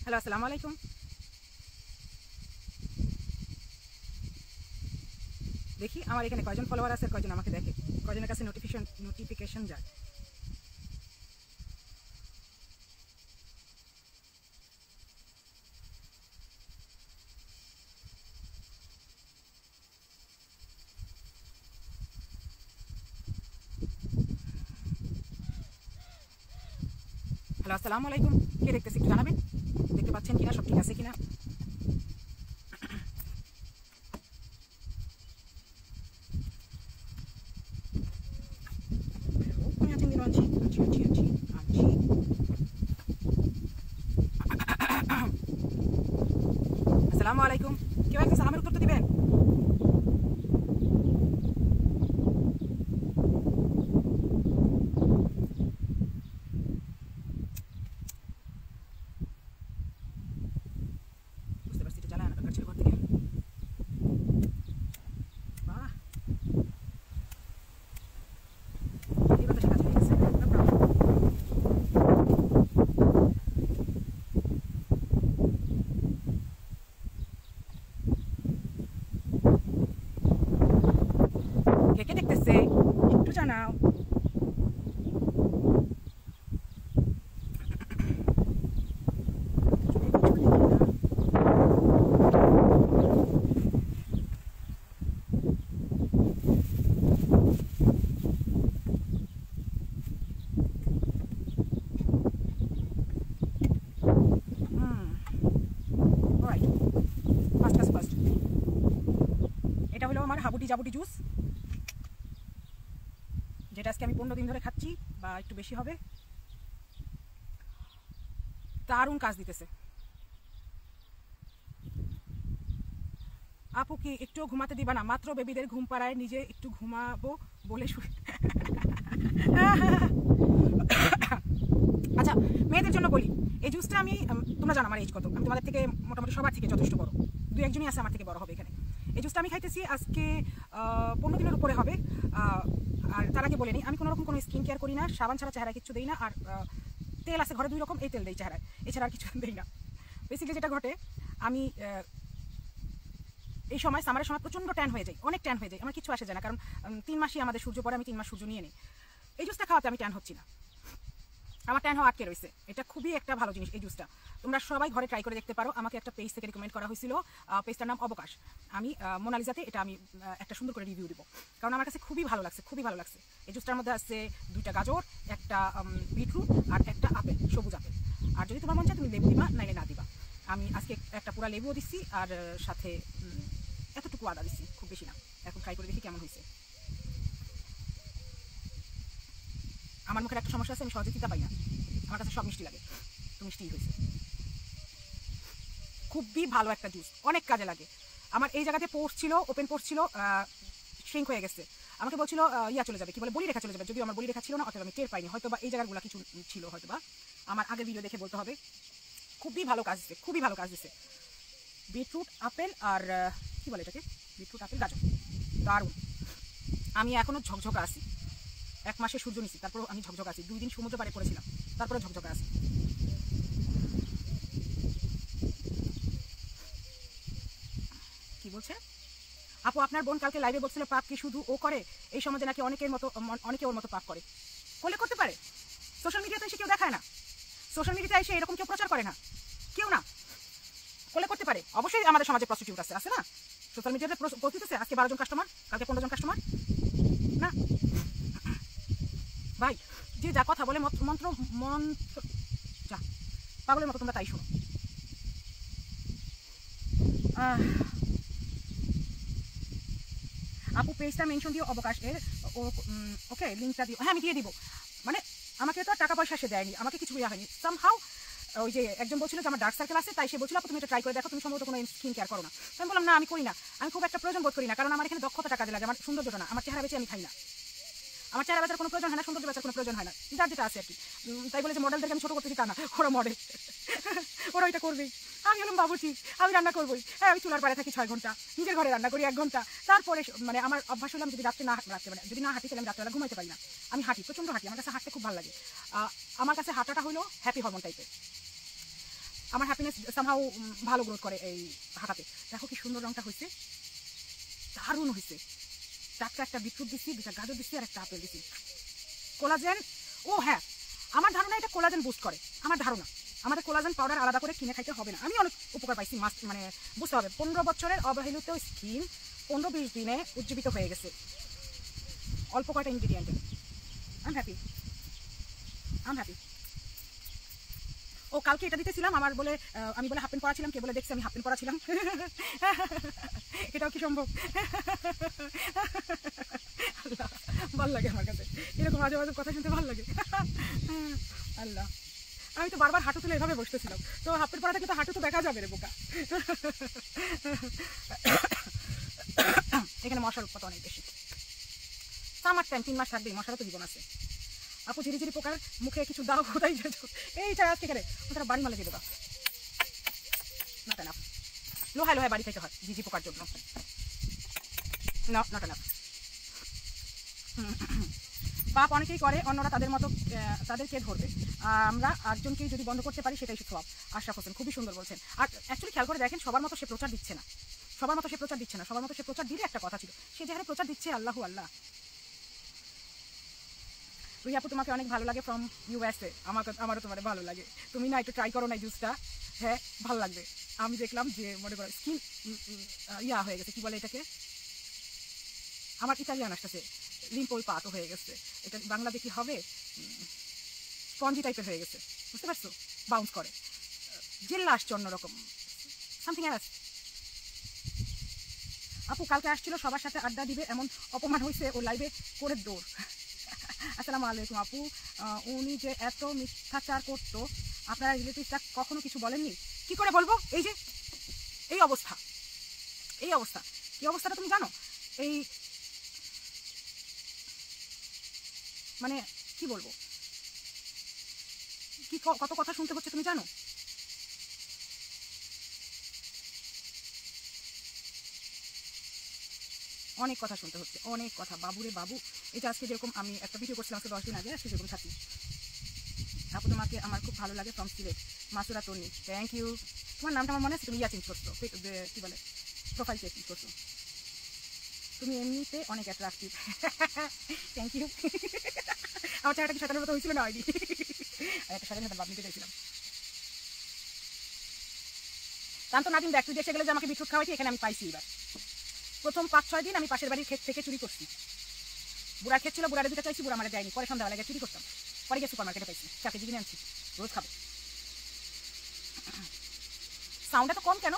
Hello, আসসালামু আলাইকুম। দেখি আমার এখানে কয়জন ফলোয়ার আছে, কয়জন আমাকে দেখে, কয়জনের কাছে নোটিফিকেশন যায়। হ্যালো, আসসালামু আলাইকুম। কে দেখতেছি একটু জানাবেন, দেখতে পাচ্ছেন কিনা, সব ঠিক আছে কিনা। Kami ating ginawa, Anchi. আসসালামু আলাইকুম। কেউ একটা সালামের উত্তর তো দিবেন। বুঝতে পারছি, এটা জ্বালায় আনা দরকার ছিল ঘর থেকে। বাহ, এবার তো সে কাজ হয়ে গেছে। No problem. কে কে দেখতেছে একটু জানাও। Alright, first. এটা হলো আমার হাবুটি জাবুটি জুস, যেটা আজকে আমি 15 দিন ধরে খাচ্ছি, বা একটু বেশি হবে। দারুণ কাজ দিতেছে। আপু কি একটু ঘুমাতে দিবা না? মাত্র বেবিদের ঘুম পাড়ায়, নিজে একটু ঘুমাবো বলে শুয়ে। আচ্ছা, মেয়েদের জন্য বলি, এই জুসটা আমি, তোমরা জানো আমার এজ কত, আমি তোমাদের থেকে মোটামুটি সবার থেকে যথেষ্ট বড়, দু একজনই আছে আমার থেকে বড় হবে এখানে। এই জুসটা আমি খাইতেছি আজকে 15 দিনের উপরে হবে। আর তার আগে বলে নিই, আমি কোনো রকম কোনো স্কিন কেয়ার করি না, সাবান ছাড়া চেহারা কিচ্ছু দেই না। আর তেল আছে ঘরে 2 রকম, এই তেল দেই চেহারায়, এছাড়া আর কিছু দেই না। বেসিক্যালি যেটা ঘটে, আমি এই সময় সামারের সময় প্রচণ্ড ট্যান হয়ে যায়, অনেক ট্যান হয়ে যায়, আমার কিছু আসে যায় না, কারণ 3 মাসই আমাদের সূর্য পড়ে, আমি 3 মাস সূর্য নিয়ে নিই। এই জুসটা খাওয়াতে আমি ট্যান হচ্ছি না, আমার ট্যান হওয়া আটকে রয়েছে। এটা খুবই একটা ভালো জিনিস এই জুসটা, তোমরা সবাই ঘরে ট্রাই করে দেখতে পারো। আমাকে একটা পেজ থেকে রিকমেন্ড করা হয়েছিল, পেজটার নাম অবকাশ। আমি মোনালিজাতে এটা আমি একটা সুন্দর করে রিভিউ দিব, কারণ আমার কাছে খুবই ভালো লাগছে। এই জুসটার মধ্যে আছে 2টা গাজর, একটা বিটরুট আর একটা আপেল, সবুজ আপেল। আর যদি তোমার মন চায় তুমি লেবু দিবা, নাইলে না দিবা। আমি আজকে একটা পুরা লেবুও দিচ্ছি, আর সাথে এতটুকু আদা দিচ্ছি, খুব বেশি না। এখন ট্রাই করে দেখি কেমন হয়েছে। আমার মুখের একটা সমস্যা আছে, আমি সহজে তিতা পাই না, আমার কাছে সব মিষ্টি লাগে, তো মিষ্টিই হয়েছে। খুবই ভালো একটা জুস, অনেক কাজে লাগে। আমার এই জায়গাতে পোর্স ছিল, ওপেন পোর্স ছিল, শ্রিঙ্ক হয়ে গেছে। আমাকে বলছিল চলে যাবে, কি বলে, বলি রেখা চলে যাবে। যদিও আমার বলি রেখা ছিল না, অথবা আমি টের পাইনি, হয়তো বা এই জায়গাগুলো কিছু ছিল, হয়তো বা আমার আগের ভিডিও দেখে বলতে হবে। খুবই ভালো কাজ দিচ্ছে। বিটরুট, আপেল আর কি বলে এটাকে, বিটরুট, আপেল, গাজর, দারুণ। আমি এখনো ঝকঝকা আছি, 1 মাসে সূর্য নিছি, তারপর আমি ঝকঝকা আছি। 2 দিন সমুদ্র পাড়ে পড়েছিলাম, তারপরে ঝকঝকা আছি। কি বলছে আপু, আপনার বোন কালকে লাইভে বলছিল পাপ কি শুধু ও করে, এই সমাজে নাকি অনেকে ওর মতো পাপ করে। করতে পারে, সোশ্যাল মিডিয়াতে এসে কেউ দেখায় না, সোশ্যাল মিডিয়াতে এসে এরকম কেউ প্রচার করে না, কেউ না। করতে পারে, অবশ্যই আমাদের সমাজে প্রস্টিটিউট আছে না, সোশ্যাল মিডিয়াতে পোস্ট দিতেছে, আজকে 12 জন কাস্টমার, কালকে 15 জন কাস্টমার না। ভাই, যে যা কথা বলে মন্ত্র যা পাগলের মতো, তোমরা তাই শোনো। আপু পেজটা মেনশন দিও অবকাশ এর, ওকে লিঙ্কটা দিও। হ্যাঁ, আমি দিয়ে দিব। মানে আমাকে তো টাকা পয়সা সে দেয়নি, আমাকে কিছু দেওয়া হয়নি। সামহাউ ওই যে একজন বলছিল যে আমার ডার্ক সার্কেল আছে, তাই সে বলছিল আপু তুমি এটা ট্রাই করে দেখো, তুমি সম্ভবত কোনো স্কিন কেয়ার করো না। আমি বললাম না, আমি করি না, আমি খুব একটা প্রয়োজন বোধ করি না, কারণ আমার এখানে দক্ষতাটা কাজে লাগে, আমার সৌন্দর্যটা না। আমার চেহারা বেঁচে আমি খাই না, আমার চেহারা বেচার কোনো প্রয়োজন হয় না, সৌন্দর্য বেচার কোনো প্রয়োজন হয় না, যার যেটা আছে আর কি। তাই বলে যে মডেলদেরকে আমি ছোটো করতেছি তা না, ওরা মডেল, ওরা ওইটা করবেই। আমি হলাম বাবুর্চি, আমি রান্না করবোই। হ্যাঁ, আমি চুলার পাড়ে থাকি 6 ঘন্টা, নিজের ঘরে রান্না করি 1 ঘন্টা। তারপরে মানে আমার অভ্যাস হলাম, যদি রাত্রে মানে যদি না হাঁটি, তাহলে আমি রাত্রেবেলা ঘুমাইতে পারি না। আমি হাঁটি, প্রচণ্ড হাঁটি, আমার কাছে হাঁটতে খুব ভালো লাগে। আমার কাছে হাঁটাটা হলো হ্যাপি হরমোন টাইপের। আমার হ্যাপিনেস সামহাও ভালো গ্রোথ করে এই হাঁটাতে। দেখো কি সুন্দর রঙটা হয়েছে, দারুণ হয়েছে। টাটকা একটা বিটরুট দিচ্ছি, 2টা গাজর দিচ্ছি আর একটা আপেল দিচ্ছি। কোলাজেন, ও হ্যাঁ, আমার ধারণা এটা কোলাজেন বুস্ট করে। আমার ধারণা আমাদের কোলাজেন পাউডার আলাদা করে কিনে খাইতে হবে না। আমি অনেক উপকার পাইছি, মাস্ট মানে বুঝতে হবে। 15 বছরের অবহেলিত স্কিন 15-20 দিনে উজ্জীবিত হয়ে গেছে অল্প কয়টা ইনগ্রিডিয়েন্টে। I am happy. ও কালকে এটা দিতেছিলাম আমার বলে, আমি বলে হাফ প্যান্ট পরা ছিলাম, কে বলে দেখছি আমি হাফ প্যান্ট পরা ছিলাম। এটাও কি সম্ভব? আল্লাহ, ভাল লাগে আমার কাছে এরকম মাঝে মাঝে কথা শুনতে ভালো লাগে। আল্লাহ, আমি তো বারবার হাঁটু তুলে এভাবে বসতেছিলাম, তো হাফ প্যান্ট পরা থেকে তো হাঁটু তো দেখা যাবে রে বোকা। এখানে মশার উৎপাত অনেক বেশি। সামার টাইম 3 মাস থাকবে, মশারও তো জীবন আছে। আপু ঝিরিঝিরি পোকার মুখে কিছু দাও, কোথায় এইটা আজকে কেন তারা বাড়ি মালে দিয়ে দেবা না কেন? লোহায় লোহায় বাড়ি খাইতে হয় ঝিঝি পোকার জন্য। Not enough. পাপ অনেকেই করে, অন্যরা তাদের মতো তাদেরকে ধরবে। আমরা একজনকেই যদি বন্ধ করতে পারি সেটাই সওয়াব। আশরাফ হোসেন খুবই সুন্দর বলছেন। আর অ্যাকচুয়ালি খেয়াল করে দেখেন, সবার মতো সে প্রচার দিচ্ছে না। সবার মতো সে প্রচার দিলে একটা কথা ছিল, সে যে হারে প্রচার দিচ্ছে, আল্লাহু আল্লাহ। রুহি আপু তোমাকে অনেক ভালো লাগে ফ্রম USA। আমারও তোমার ভালো লাগে। তুমি না একটু ট্রাই করো না জুসটা, হ্যাঁ ভালো লাগবে। আমি দেখলাম যে মনে করো স্কিন ইয়া হয়ে গেছে, কি বলে এটাকে, আমার ইটালিয়ান আসতেছে, লিম্পল পাতও হয়ে গেছে। এটা বাংলাতে কি হবে, স্পঞ্জি টাইপের হয়ে গেছে, বুঝতে পারছো? বাউন্স করে, জেল্লা আসছে অন্যরকম, সামথিং এলস। আপু কালকে আসছিল সবার সাথে আড্ডা দিবে, এমন অপমান হয়েছে ও লাইভে করে দৌড়। আসসালামু আলাইকুম আপু, উনি যে এত মিথ্যাচার করতো, আপনারা রিলেটিভসটা কখনো কিছু বলেননি? কি করে বলবো? এই যে এই অবস্থা, কি অবস্থাটা তুমি জানো? এই মানে কি বলবো, কি কত কথা শুনতে হচ্ছে তুমি জানো? অনেক কথা শুনতে হচ্ছে, অনেক কথা। বাবুরে বাবু, এটা আজকে যেরকম আমি একটা ভিডিও করছিলাম আজকে 10 দিন আগে, আজকে যেরকম থাকি। আপু তোমাকে আমার খুব ভালো লাগে from Sylhet, Masura Toni. Thank you. তোমার নামটা আমার মনে আছে, তুমি চেঞ্জ করছো, কি বলে প্রোফাইল চেঞ্জ করছো। তুমি এমনিতে অনেক অ্যাট্রাক্টিভ। Thank you. আমার চেহারাটা কি শয়তানের মতো হয়েছিল না হয়নি? একটা শয়তানের মতো ভাব নিতে চাইছিলাম। কারণ তো নাদিম দেখ, তুই দেশে গেলে যে আমাকে বিটরুট খাওয়াইছি, এখানে আমি পাইছি। এবার প্রথম 5-6 দিন আমি পাশের বাড়ির ক্ষেত থেকে চুরি করছি। বুড়ার ক্ষেত ছিল, বুড়ারে 2টা চাইছি, বুড়া মারা যায়নি। পরে সন্ধ্যাবেলা লাগে চুরি করতাম, পরে গিয়ে সুপার মার্কেটে পাইছি, 4 কেজি কিনে আনছি, রোজ খাবো। সাউন্ডটা তো কম কেন?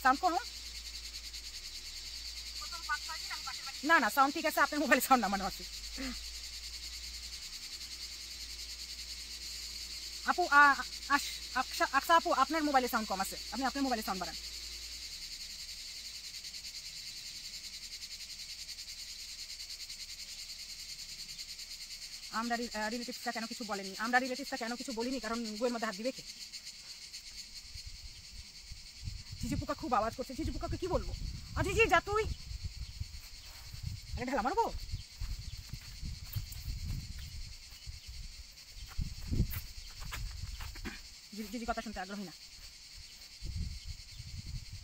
সাউন্ড কম? না না, সাউন্ড ঠিক আছে, আপনার মোবাইলে সাউন্ড নামানো আছে। আপু আকসা আপু, আপনার মোবাইলে সাউন্ড কম আছে, আপনি আপনার মোবাইলে সাউন্ড বাড়ান। আমরা রিলেটিভসটা কেন কিছু বলেনি? আমরা রিলেটিভসটা কেন কিছু বলিনি? কারণ বইয়ের মধ্যে হাত দিবে কে? ঝিঝি পোকা খুব আওয়াজ করছে। ঝিঝি পোকাকে কি বলবো? ঝিঝি যা তুই, আরে ঢালা মারবো। ঝিঝি কথা শুনতে আগ্রহী না।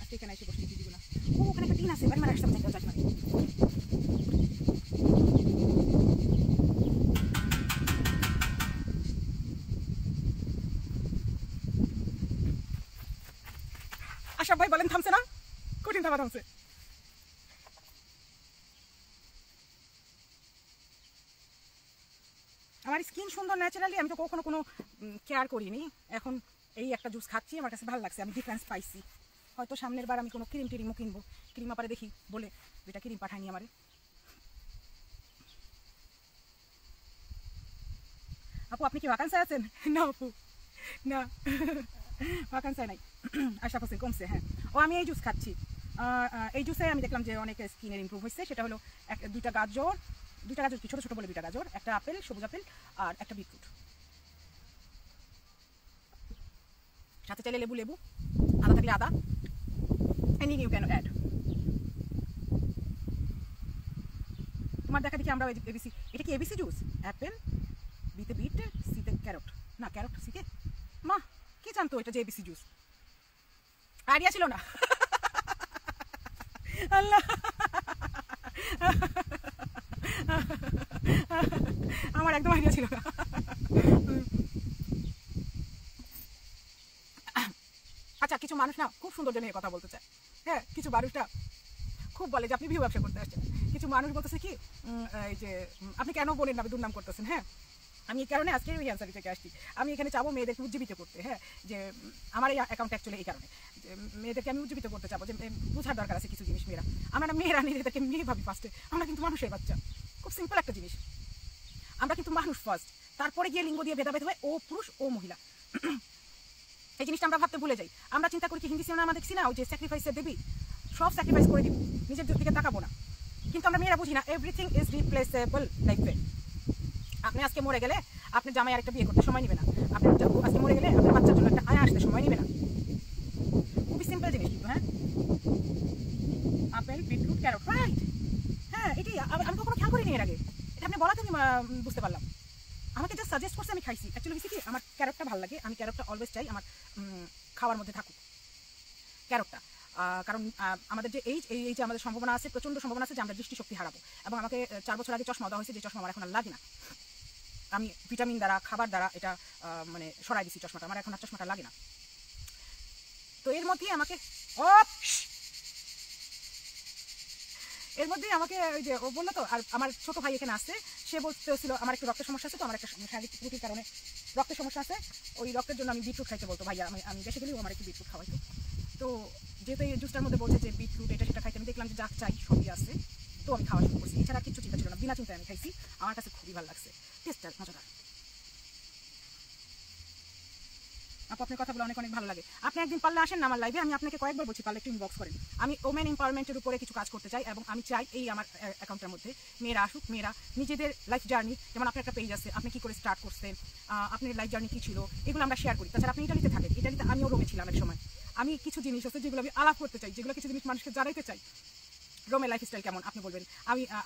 আজকে এখানে এসে বসছি ঝিঝিগুলো। ও ওখানে একটা টিন আছে, বাড়ি মারা আসতে যাই মানে। আশরাফ ভাই বলেন থামছে না? কঠিন থামা থামছে। আমার স্কিন সুন্দর ন্যাচারালি, আমি তো কখনো কোনো কেয়ার করিনি। এখন এই একটা জুস খাচ্ছি, আমার কাছে ভালো লাগছে, আমি ডিফারেন্স পাইছি। হয়তো সামনের বার আমি কোনো ক্রিমও কিনবো, ক্রিম আপারে দেখি বলে 2টা ক্রিম পাঠায়নি আমারে। আপু আপনি কি ভাকান্সায় আছেন? না আপু না, ভাকান্সায় নাই। আশরাফ হোসেন কমছে, হ্যাঁ। ও আমি এই জুস খাচ্ছি, এই জুসে আমি দেখলাম যে অনেক স্কিনের ইমপ্রুভ হয়েছে। সেটা হলো 2টা গাজর কি ছোটো ছোটো বলে 2টা গাজর, একটা আপেল, সবুজ আপেল, আর একটা বিটরুট। সাথে চাইলে লেবু, আদা থাকলে আদা, এনি ইউ ক্যান অ্যাড। তোমার দেখা দেখি আমরা এবিসি, এটা কি এবিসি জুস? অ্যাপেল, বিতে বিট, সিতে ক্যারট, না ক্যারট সিতে, মা কি কে জানতো এটা যে এবিসি জুস? আইডিয়া ছিল না। আল্লাহ, আমার একদম আইডিয়া ছিল না। আচ্ছা, কিছু মানুষ না খুব সুন্দর জন্য কথা বলতে চায়। হ্যাঁ, কিছু মানুষটা খুব বলে যে আপনি ভিউ ব্যবসা করতে আসছেন। কিছু মানুষ বলতেছে কি এই যে আপনি কেন বোনের নামে দুর্নাম করতেছেন। হ্যাঁ, আমি এই কারণে আজকে ওই অ্যান্সারি থেকে আসছি। আমি এখানে চাবো মেয়েদেরকে উজ্জীবিত করতে। হ্যাঁ, যে আমার এই অ্যাকাউন্ট অ্যাকচুয়ালি এই কারণে যে মেয়েদেরকে আমি উজ্জীবিত করতে চাবো, যে বোঝার দরকার আছে কিছু জিনিস। মেয়েরা, আমরা না মেয়েরা নিজেদেরকে মেয়ে ভাবি ফার্স্টে, আমরা কিন্তু মানুষের বাচ্চা। খুব সিম্পল একটা জিনিস, আমরা কিন্তু মানুষ ফার্স্ট, তারপরে গিয়ে লিঙ্গ দিয়ে ভেদাভেদ হয় ও পুরুষ ও মহিলা। এই জিনিসটা আমরা ভাবতে ভুলে যাই। আমরা চিন্তা করি কি হিন্দি সিনেমা আমরা দেখছি না, ওই যে স্যাক্রিফাইসের দেবী, সব স্যাক্রিফাইস করে দিব, নিজের দিকে তাকাবো না। কিন্তু আমরা মেয়েরা বুঝি না এভরিথিং ইজ রিপ্লেসেবল লাইফে। আপনি আজকে মরে গেলে আপনার জামাই আরেকটা বিয়ে করতে সময় নেবে না। আপনি আজকে মরে গেলে আপনার বাচ্চার জন্য একটা আয়া আসতে সময় নেবে না। খুবই সিম্পল জিনিস কিন্তু। হ্যাঁ, আপেল, বিটরুট, ক্যারট, রাইট। হ্যাঁ, এটি আমি কখনো খেয়াল করিনি এর আগে। এটা আপনি বলাতে আমি বুঝতে পারলাম। আমাকে জাস্ট সাজেস্ট করছে, আমি খাইছি। অ্যাকচুয়ালি হয়েছে কি, আমার ক্যারটটা ভালো লাগে, আমি ক্যারটটা অলওয়েজ চাই আমার খাওয়ার মধ্যে থাকুক ক্যারটটা। কারণ আমাদের যে এই যে আমাদের সম্ভাবনা আছে, প্রচণ্ড সম্ভাবনা আছে যে আমরা দৃষ্টিশক্তি হারাবো। এবং আমাকে 4 বছর আগে চশমা দেওয়া হয়েছে, যে চশমা আমার এখন আর লাগে না। আমি ভিটামিন দ্বারা, খাবার দ্বারা এটা মানে সরাই দিচ্ছি চশমাটা, আমার এখন আর চশমাটা লাগে না। তো এর মধ্যেই আমাকে ওই যে ও বললো তো, আর আমার ছোট ভাই এখানে আসছে, সে বলতেছিল আমার একটু রক্তের সমস্যা আছে, তো আমার একটা শারীরিক ত্রুটির কারণে রক্তের সমস্যা আছে, ওই রক্তের জন্য আমি বিটরুট খাইতে বলতো ভাইয়া। আমি দেশে গেলেও আমার একটু বিটরুট খাওয়াইতো। তো যেহেতু এই জুসটার মধ্যে বলছে যে বিটরুট এটা সেটা খাইতে, আমি দেখলাম যে যা চাই সবই আছে, তো আমি খাওয়া শুরু করছি। এছাড়া কিছু চিন্তা ছিল না, বিনা চিন্তায় আমি খাইছি। আমার কাছে খুবই ভালো লাগছে, টেস্টটা মজাদার। আপু, আপনার কথাগুলো অনেক অনেক ভালো লাগে। আপনি একদিন পারলে আসেন না আমার লাইভে, আমি আপনাকে কয়েকবার বলছি পারলে একটু ইনবক্স করেন। আমি ওমেন এম্পাওয়ারমেন্টের উপরে কিছু কাজ করতে চাই, এবং আমি চাই এই আমার অ্যাকাউন্টের মধ্যে মেয়েরা আসুক, মেয়েরা নিজেদের লাইফ জার্নি, যেমন আপনার একটা পেজ আছে, আপনি কি করে স্টার্ট করছেন, আপনার লাইফ জার্নি কী ছিল, এগুলো আমরা শেয়ার করি। তাছাড়া আপনি ইটালিতে থাকেন, ইটালিতে আমিও রোমে ছিলাম এক সময়। আমি কিছু জিনিস আছে যেগুলো আমি আলাপ করতে চাই, যেগুলো কিছু জিনিস মানুষকে জানাইতে চাই। রোমের লাইফস্টাইল কেমন আপনি বলবেন,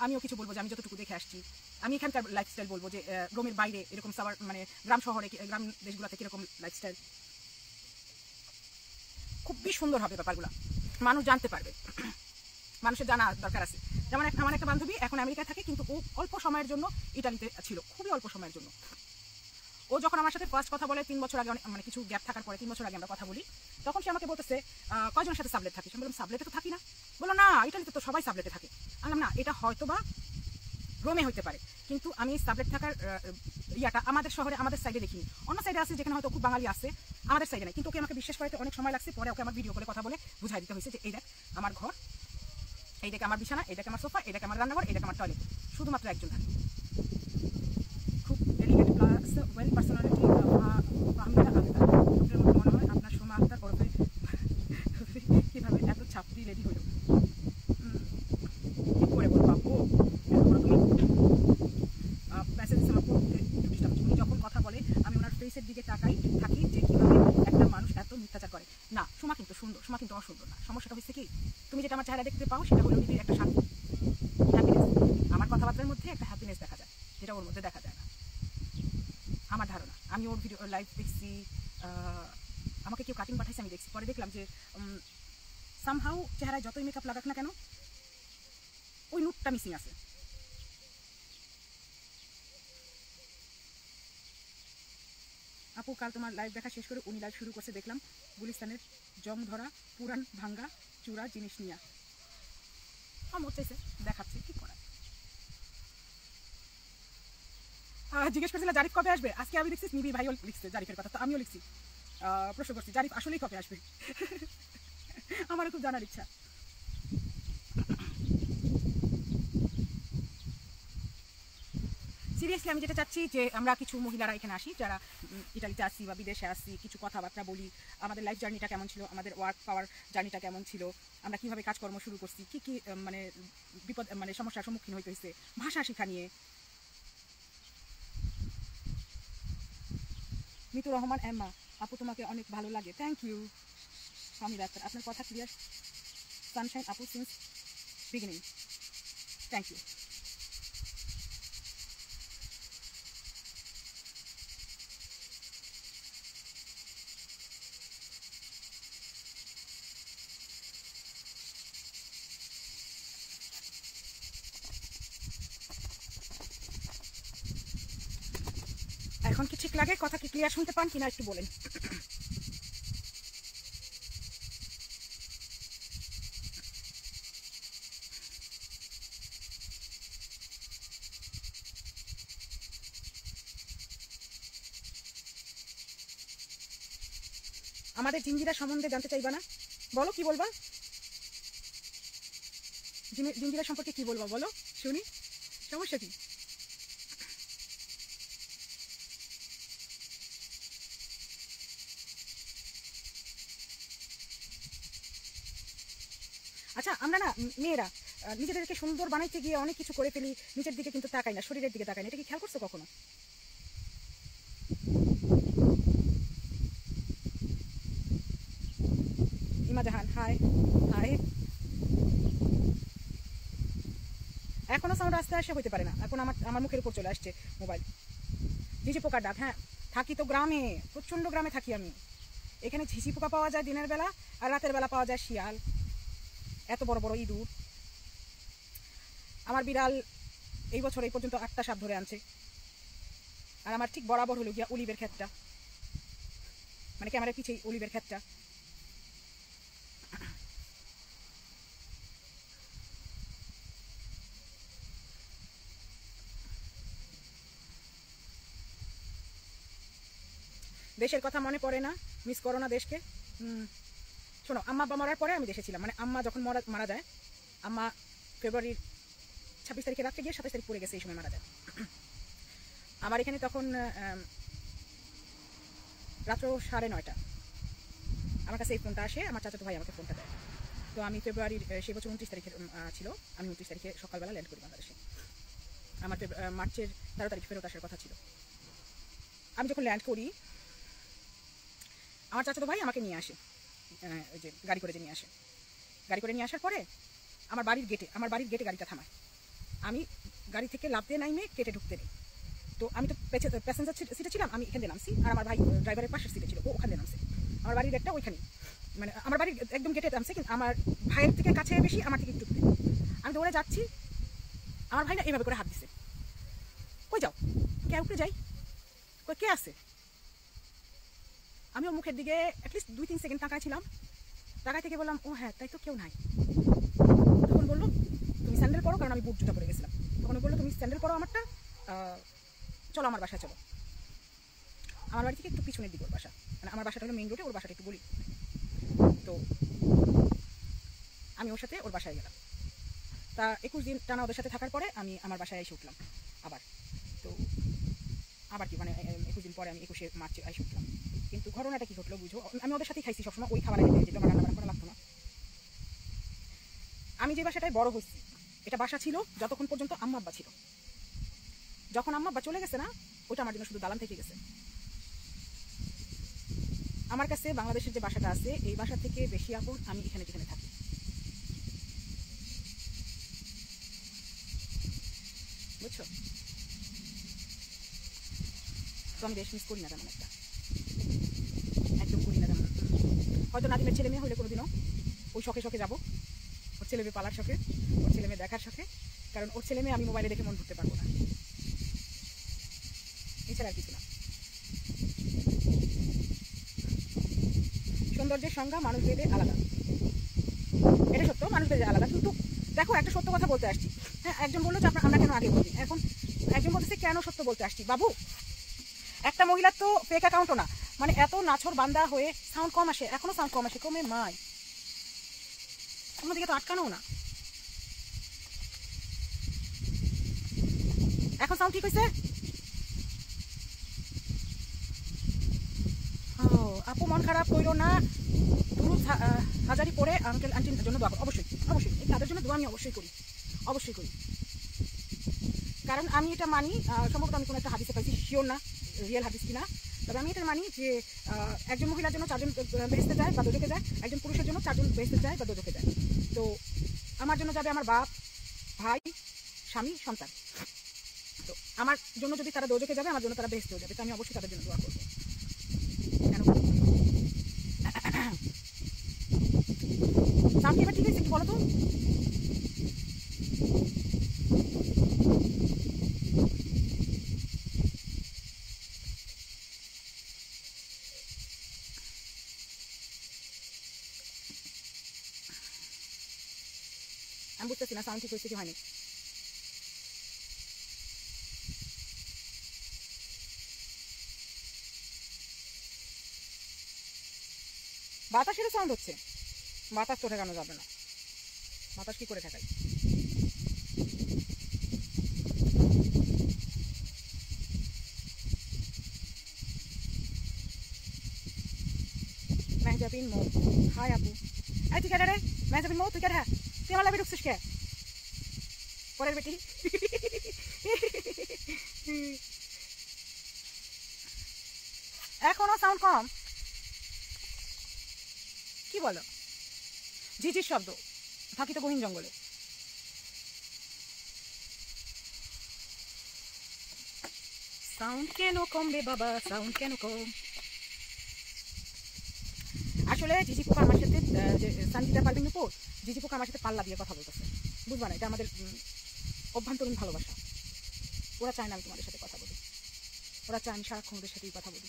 আমিও কিছু বলবো যে আমি যতটুকু দেখে আসছি। আমি এখানকার লাইফস্টাইল বলবো যে রোমের বাইরে এরকম সাবার মানে গ্রাম শহরে, গ্রাম দেশগুলোতে কীরকম লাইফস্টাইল। খুবই সুন্দর হবে ব্যাপারগুলো, মানুষ জানতে পারবে, মানুষের জানা দরকার আছে। যেমন আমার একটা বান্ধবী এখন আমেরিকায় থাকে, কিন্তু ও অল্প সময়ের জন্য ইটালিতে ছিল, খুবই অল্প সময়ের জন্য। ও যখন আমার সাথে ফার্স্ট কথা বলে 3 বছর আগে, মানে কিছু গ্যাপ থাকার পরে 3 বছর আগে আমরা কথা বলি, তখন সে আমাকে বলতেছে কয়জনের সাথে সাবলেট থাকিস। আমি বললাম সাবলেটে তো থাকি না। বললো না, ইটালিতে তো সবাই সাবলেটে থাকে। আমি বললাম না, এটা হয়তো বা রোমে হইতে পারে, কিন্তু আমি সাবলেট থাকার ইয়াটা আমাদের শহরে, আমাদের সাইডে দেখিনি। অন্য সাইডে আছে যেখানে হয়তো খুব বাঙালি আছে, আমাদের সাইডে নেই। কিন্তু ওকে আমাকে বিশ্বাস করতে অনেক সময় লাগছে, পরে ওকে আমার ভিডিও করে কথা বলে বুঝাই দিতে হয়েছে যে এই দেখ আমার ঘর, এই দেখ আমার বিছানা, এই দেখ আমার সোফা, এই দেখ আমার রান্নাঘর, এই দেখ আমার টয়লেট, শুধুমাত্র একজন থাকে। খুব delicate plus well personality. Fahmida Akhtar, আপনার মতো মনে হয় আপনার সোমা আক্তার ওরফে কীভাবে এত ছাপড়ি লেডি হইল, কী করে বলবো আপু, তুমি মেসেজ আমার পড়তে ডিস্টার্ব। উনি যখন কথা বলে আমি ওনার ফেসের দিকে তাকাই থাকি যে কীভাবে একটা মানুষ এত মিথ্যাচার করে। না, সোমা কিন্তু সুন্দর, সোমা কিন্তু অসুন্দর না। সমস্যাটা হচ্ছে কি, তুমি যেটা আমার চেহারা দেখতে পাও সেটা হলো নিজের একটা শান্তি, হ্যাপিনেস। আমার কথাবার্তার মধ্যে একটা হ্যাপিনেস দেখা যায়, যেটা ওর মধ্যে দেখা যায় না, আমার ধারণা। আমি ওর ভিডিও লাইভ দেখছি, আমাকে কেউ কাটিং পাঠাইছে, আমি দেখছি, পরে দেখলাম যে সামহাউ চেহারায় যতই মেকআপ লাগাক না কেন ওই নুটটা মিসিং আছে। আপু, কাল তোমার লাইভ দেখা শেষ করে উনি লাইভ শুরু করছে, দেখলাম গুলিস্তানের জং ধরা পুরান ভাঙ্গা চূড়া জিনিস নিয়ে আমার চাইছে দেখাচ্ছে, কি করা। জিজ্ঞেস করছিল জারিফ কবে আসবে। আজকে আমি লিখছি, নিবি ভাইও লিখছে জারিফের কথা, তো আমিও লিখছি, প্রশ্ন করছি জারিফ আসলেই কবে আসবে। আমারও খুব জানার ইচ্ছা। সিরিয়াসলি আমি যেটা চাচ্ছি যে আমরা কিছু মহিলারা এখানে আসি, যারা ইটালিতে আসি বা বিদেশে আসি, কিছু কথাবার্তা বলি, আমাদের লাইফ জার্নিটা কেমন ছিল, আমাদের ওয়ার্ক পাওয়ার জার্নিটা কেমন ছিল, আমরা কীভাবে কাজকর্ম শুরু করছি, কী কী মানে বিপদ মানে সমস্যার সম্মুখীন হইতে হয়েছে, ভাষা শিক্ষা নিয়ে। মিতুর রহমান এম্মা, আপু তোমাকে অনেক ভালো লাগে। থ্যাংক ইউ স্বামী ডাক্তার, আপনার কথা ক্লিয়ার। সানশাইন আপু সিন্স বিগিনিং, থ্যাংক ইউ। এখন কি ঠিক লাগে? কথা কি ক্লিয়ার শুনতে পান কিনা একটু বলেন। আমাদের জিঞ্জিরা সম্বন্ধে জানতে চাইবা না? বলো, কি বলবা? জিঞ্জিরা সম্পর্কে কি বলবা বলো শুনি, সমস্যা কি? আচ্ছা, আমরা না মেয়েরা নিজেদেরকে সুন্দর বানাইতে গিয়ে অনেক কিছু করে ফেলি, নিচের দিকে কিন্তু তাকাই না, শরীরের দিকে তাকাই না। এটা কি খেয়াল করছো কখনো? ইমা জাহান, হাই হাই। এখনো সাউন্ড আস্তে আসে হইতে পারে না, এখন আমার মুখের উপর চলে আসছে মোবাইল। ঝিঝি পোকার ডাক। হ্যাঁ, থাকি তো গ্রামে, প্রচণ্ড গ্রামে থাকি আমি। এখানে ঝিঝি পোকা পাওয়া যায় দিনের বেলা, আর রাতের বেলা পাওয়া যায় শিয়াল, এত বড় বড় ইঁদুর। আমার বিড়াল এই বছর এই পর্যন্ত 8টা সাপ ধরে আনছে। আর আমার ঠিক বরাবর হলো গিয়া অলিভের ক্ষেতটা, মানে ক্যামেরার পিছেই অলিভের ক্ষেতটা। দেশের কথা মনে পড়ে না? মিস করো না দেশকে? শোনো, আম্মা আব্বা মরার পরে আমি দেশে ছিলাম। মানে আম্মা যখন মারা যায়, আম্মা ফেব্রুয়ারির 26 তারিখে রাত্রে গিয়ে 27 তারিখ পড়ে গেছে, এই সময় মারা যায়। আমার এখানে তখন রাত্র 9:30 আমার কাছে এই ফোনটা আসে, আমার চাচাতো ভাই আমাকে ফোনটা দেয়। তো আমি ফেব্রুয়ারির সেই বছর 29 তারিখে ছিল, আমি 29 তারিখে সকালবেলা ল্যান্ড করি বাংলাদেশে। আমার মার্চের 13 তারিখে ফেরত আসার কথা ছিল। আমি যখন ল্যান্ড করি, আমার চাচাতো ভাই আমাকে নিয়ে আসে, ওই যে গাড়ি করে নিয়ে আসে। গাড়ি করে নিয়ে আসার পরে আমার বাড়ির গেটে গাড়িটা থামায়। আমি গাড়ি থেকে লাফ দিয়ে নাইমে কেটে ঢুকতে নেই। তো আমি তো প্যাসেঞ্জার সিটে ছিলাম, আমি এখানে নামছি, আর আমার ভাই ড্রাইভারের পাশের সিটে ছিল, ও ওখানে নামছে। আমার বাড়ির গেটটা ওইখানে, মানে আমার বাড়ির একদম গেটে নামছে, কিন্তু আমার ভাইয়ের থেকে কাছে বেশি, আমার থেকে একটু। আমি দৌড়ে যাচ্ছি, আমার ভাই না এইভাবে করে হাত দিছে, কই যাও, কে উপরে যাই, কই কে আছে? আমি ওর মুখের দিকে অ্যাটলিস্ট 2-3 সেকেন্ড তাকায় ছিলাম। তাকায় থেকে বললাম, ও হ্যাঁ, তাই তো, কেউ নাই। তখন বললো, তুমি স্যান্ডেল পরো, কারণ আমি বুট জুতা পরে গেছিলাম। তখন বললো, তুমি স্যান্ডেল পরো আমারটা, চলো আমার বাসায় চলো। আমার বাড়ি থেকে একটু পিছনের দিকে ওর বাসা, মানে আমার বাসাটা হলো মেইন রোডে, ওর বাসাটা একটু গলি। তো আমি ওর সাথে ওর বাসায় গেলাম। তা 21 দিন টানা ওদের সাথে থাকার পরে আমি আমার বাসায় এসে উঠলাম আবার। তো আবার কি, মানে 21 দিন পরে আমি 21শে মার্চে এসে উঠলাম। কিন্তু ঘটনাটা কি ঘটলো বুঝো, আমি ওদের সাথেই খাইছি সবসময়, ওই খাবার খেতে, যেটা আমার রান্না করা লাগতো না। আমি যে বাসাটায় বড় হয়েছি, এটা বাসা ছিল যতক্ষণ পর্যন্ত আম্মা আব্বা ছিল। যখন আম্মা আব্বা চলে গেছে না, ওটা আমার জন্য শুধু দালান থেকে গেছে। আমার কাছে বাংলাদেশের যে বাসাটা আছে, এই বাসা থেকে বেশি আপন আমি এখানে যেখানে থাকি, বুঝছো? তো আমি দেশ মিস করি না তেমন একটা, একদম করি না তেমন। হয়তো নাদিমের ছেলে মেয়ে হলে কোনোদিনও ওই শখে শখে যাবো, ওর ছেলে মেয়ে পালার শখে, ওর ছেলে মেয়ে দেখার শখে, কারণ ওর ছেলে মেয়ে আমি মোবাইলে দেখে মন ধরতে পারবো না, এছাড়া আর কিছু না। সৌন্দর্যের সংজ্ঞা মানুষ ভেদে আলাদা, এটা সত্য, মানুষ ভেদে আলাদা। কিন্তু দেখো, একটা সত্য কথা বলতে আসছি। হ্যাঁ, একজন বললো যে আমরা কেন আগে বলি, এখন একজন বলতেছে কেন সত্য বলতে আসছি। বাবু, একটা মহিলার তো ফেক অ্যাকাউন্টও না, মানে এত নাছর বান্দা হয়ে সাউন্ড কম আসে, এখনো সাউন্ড কম আসে, কমে মাই অন্যদিকে তো আটকানো না। এখন সাউন্ড ঠিক হয়েছে? ও আপু, মন খারাপ করো না, দুরুদ হাজারি পরে আঙ্কেল আন্টির জন্য দোয়া করো। অবশ্যই অবশ্যই, তাদের জন্য দোয়া আমি অবশ্যই করি, অবশ্যই করি। কারণ আমি এটা মানি, সম্ভবত আমি কোনো একটা হাদিসে পাইছি, শিওর না রিয়েল হাদিস কিনা, তবে আমি এটা মানি যে একজন মহিলার জন্য 4 জন বেহেশতে যায় বা দোজখে যায়, একজন পুরুষের জন্য 4 জন বেহেশতে যায় বা দোজখে যায়। তো আমার জন্য যাবে আমার বাপ, ভাই, স্বামী, সন্তান। তো আমার জন্য যদি তারা দোজখে যাবে, আমার জন্য তারা বেহেশতেও যাবে, তো আমি অবশ্যই তাদের জন্য দোয়া করবো। কেন সাউন্ড এবার ঠিক আছে কি বলো তো? আমি বুঝতেছি না সাউন্ড ঠিক হয়েছে কি হয়নি। বাতাসেরও সাউন্ড হচ্ছে, বাতাস তো ঠেকানো যাবে না, বাতাস কি করে ঠেকাই? মেহজাবিন মৌ, হাই আপু। এই তুই কেটে রে মেহজাবিন মৌ, তুই কেটে? তুই আমার লাভে ঢুকছিস কে? পরের বেটি। এখনো সাউন্ড কম? কি বলো? ঝিঝির শব্দ, থাকি তো গহীন জঙ্গলে। সাউন্ড কেন কম রে বাবা, সাউন্ড কেন কম? আসলে ঝিঝি পোকা আমার সাথে, সঞ্জিতা পারভিন নুপুর, ঝিঝি পোকা আমার সাথে পাল্লা দিয়ে কথা বলতেছে, বুঝবা না? এটা আমাদের অভ্যন্তরীণ ভালোবাসা। ওরা চায় না আমি তোমাদের সাথে কথা বলি, ওরা চায় আমি সারাক্ষণ ওদের সাথেই কথা বলি।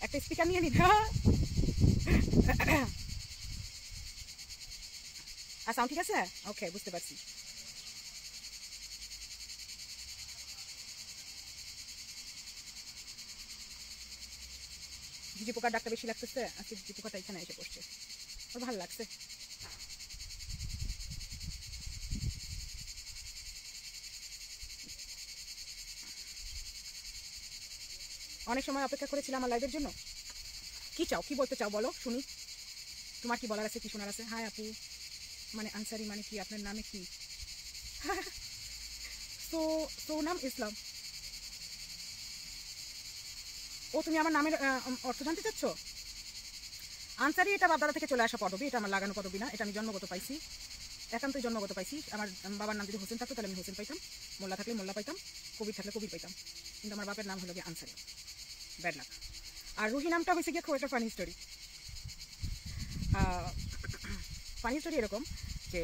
একটা স্পিকার নিয়ে নিন। আর সাউন্ড ঠিক আছে? ওকে, বুঝতে পারছি। ঝিঝি পোকার ডাকটা বেশি লাগতেছে আজকে, ঝিঝি পোকাটা এখানে এসে বসছে, ওর ভালো লাগছে। অনেক সময় অপেক্ষা করেছিলাম আমার লাইভের জন্য। কি চাও, কি বলতে চাও বলো শুনি, তোমার কি বলার আছে, কি শোনার আছে? হাই আপু, মানে আনসারি মানে কি? আপনার নামে কি? নাম ইসলাম। ও, তুমি আমার নামের অর্থ জানতে চাচ্ছ? আনসারি এটা বাপদাদা থেকে চলে আসা পদবী, এটা আমার লাগানো পদবী না, এটা আমি জন্মগত পাইছি, একান্তই জন্মগত পাইছি। আমার বাবার নাম যদি হোসেন থাকতো তাহলে আমি হোসেন পাইতাম, মোল্লা থাকলে মোল্লা পাইতাম, কবির থাকলে কবির পাইতাম, কিন্তু আমার বাপের নাম হলো গিয়ে আনসারি, ব্যাড লাক। আর রুহি নামটা হয়েছে গিয়ে খুব একটা ফানি স্টোরি। ফানি স্টোরি এরকম যে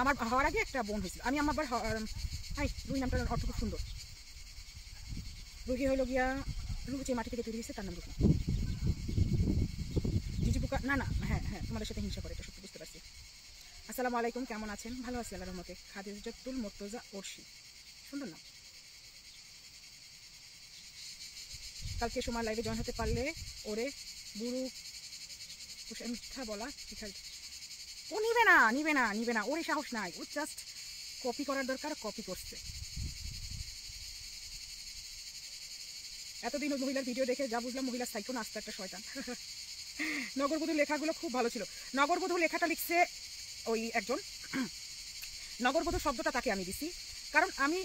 আমার হওয়ার আগে একটা বোন হয়েছিল, আমি আমার রুহি নামটার অর্থ খুব সুন্দর। রুহি হইল গিয়া, রুহি যে মাটি থেকে তৈরি হয়েছে তার নাম রুহি। ঝিঝি পোকা, না না, হ্যাঁ হ্যাঁ, তোমাদের সাথে হিংসা করে, এটা সত্যি বুঝতে পারছি। আসসালামু আলাইকুম, কেমন আছেন? ভালো আছি আল্লাহর রহমতে। খাদিজাতুল মুর্তজা ওরশি, সুন্দর নাম। কালকে সময় লাইভে জয়েন হতে পারলে ওরে বুড়ু মিথ্যা বলা শিখাই। ও নিবে না, নিবে না, নিবে না, ওর সাহস নাই, ও জাস্ট কপি করার দরকার, কপি করছে। এতদিন ওই মহিলার ভিডিও দেখে যা বুঝলাম, মহিলার সাইকো নাস্তা একটা শয়তান। নগরবধূ লেখাগুলো খুব ভালো ছিল। নগরবধূ লেখাটা লিখছে ওই একজন, নগরবধূ শব্দটা তাকে আমি দিছি, কারণ আমি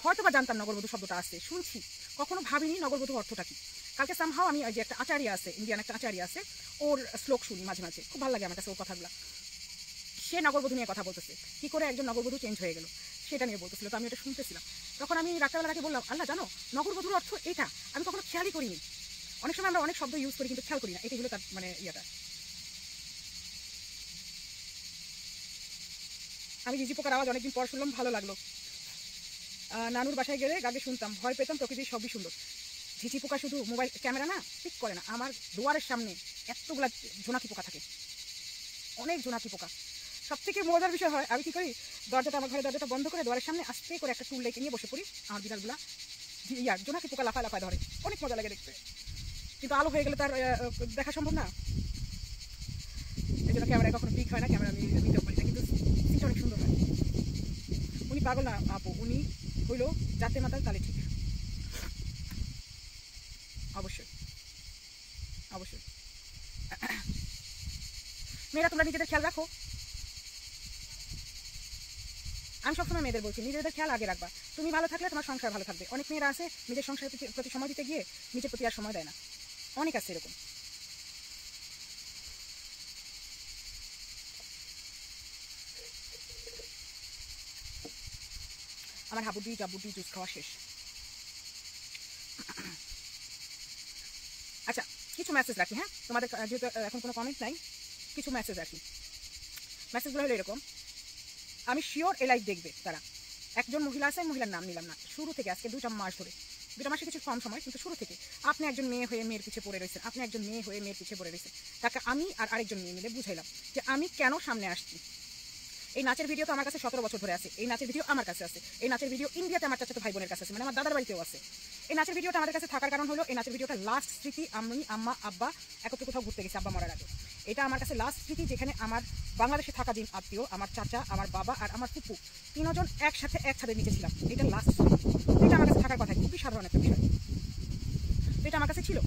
হয়তো বা জানতাম নগরবধূ শব্দটা আছে, শুনছি, কখনো ভাবিনি নগরবধূ অর্থটা কি। কালকে সামহাও আমি যে একটা আচার্য আছে, ইন্ডিয়ান একটা আচার্য আছে, ওর শ্লোক শুনি মাঝে মাঝে, খুব ভালো লাগে আমার কাছে ওর কথাগুলো। সে নগরবধূ নিয়ে কথা বলতেছে, কি করে একজন নগরবধূ চেঞ্জ হয়ে গেল সেটা নিয়ে বলতেছিল, তো আমি এটা শুনতেছিলাম। তখন আমি রাত্রেবেলা তাকে বললাম, আল্লাহ জানো নগরবধূর অর্থ এটা, আমি কখনো খেয়ালই করিনি। অনেক সময় আমরা অনেক শব্দ ইউজ করি কিন্তু খেয়াল করি না, এটাই হলো তার মানে ইয়েটা। আমি ঝিঝি পোকার আওয়াজ অনেকদিন পর শুনলাম, ভালো লাগলো। নানুর বাসায় গেলে গাগে শুনতাম, ভয় পেতাম, প্রকৃতির সবই সুন্দর। ঝিঝি পোকা শুধু মোবাইল ক্যামেরা না ঠিক করে না, আমার দুয়ারের সামনে এতগুলা জোনাকি পোকা থাকে, অনেক জোনাকি পোকা। সব থেকে মজার বিষয় হয়, আমি কি করি, দরজাটা, আমার ঘরের দরজাটা বন্ধ করে দুয়ারের সামনে আস্তে করে একটা টুল লেকে নিয়ে বসে পড়ি, আমার বিড়ালগুলা জোনাকি পোকা লাফায় লাফায় ধরে, অনেক মজা লাগে দেখতে, কিন্তু আলো হয়ে গেলে তার দেখা সম্ভব না, এই জন্য ক্যামেরায় কখনো পিক হয় না, ক্যামেরা আমি ভিডিও করি না, কিন্তু সিনটা অনেক সুন্দর হয়। উনি পাগল না আপু, উনি হইল জাতে মাতাল তালে ঠিক। অবশ্যই অবশ্যই। মেয়েরা তোমরা নিজেদের খেয়াল রাখো, আমি সবসময় মেয়েদের বলছি নিজেদের খেয়াল আগে রাখবা, তুমি ভালো থাকলে তোমার সংসার ভালো থাকবে। অনেক মেয়েরা আছে নিজের সংসারের প্রতি সময় দিতে গিয়ে নিজের প্রতি আর সময় দেয় না, অনেক আছে এরকম। আমার হাবুডি জাবুডি জুস খাওয়া শেষ। আচ্ছা, কিছু মেসেজ রাখি, হ্যাঁ তোমাদের যেহেতু এখন কোনো কমেন্ট নাই, কিছু মেসেজ রাখি। মেসেজগুলো হলো এরকম, আমি শিওর এ লাইভ দেখবে তারা। একজন মহিলা আছে, মহিলার নাম নিলাম না, শুরু থেকে আজকে 2টা মাস ধরে 2 মাসে কিছু কম সময়, কিন্তু শুরু থেকে আপনি একজন মেয়ে হয়ে মেয়ের পিছিয়ে পড়ে রয়েছেন, আপনি একজন মেয়ে হয়ে মেয়ের পিছিয়ে পড়ে রয়েছেন। তাকে আমি আর আরেকজন মেয়ে মিলে বুঝাইলাম যে আমি কেন সামনে আসছি। এই নাচের ভিডিও তো আমার কাছে 17 বছর ধরে আছে, এই নাচের ভিডিও আমার কাছে আছে, এই নাচের ভিডিও ইন্ডিয়াতে আমার চাচাতো ভাই বোনের কাছে আছে, মানে আমার দাদার বাড়িতেও আছে। এই নাচের ভিডিওটা আমাদের কাছে থাকার কারণ হলো এই নাচের ভিডিওটা লাস্ট স্মৃতি। আমি, আম্মা, আব্বা একত্রে কোথাও ঘুরতে গেছি আব্বা মরার আগে। এটা আমার কাছে লাস্ট স্মৃতি, যেখানে আমার বাংলাদেশে থাকা যে আত্মীয়, আমার চাচা, আমার বাবা আর আমার ফুপু 3 জন একসাথে এক ছাদের নিচে ছিলাম। এটা লাস্ট স্মৃতি। এটা আমার কাছে থাকার কথা, খুবই সাধারণ একটা বিষয়। তো এটা আমার কাছে ছিল,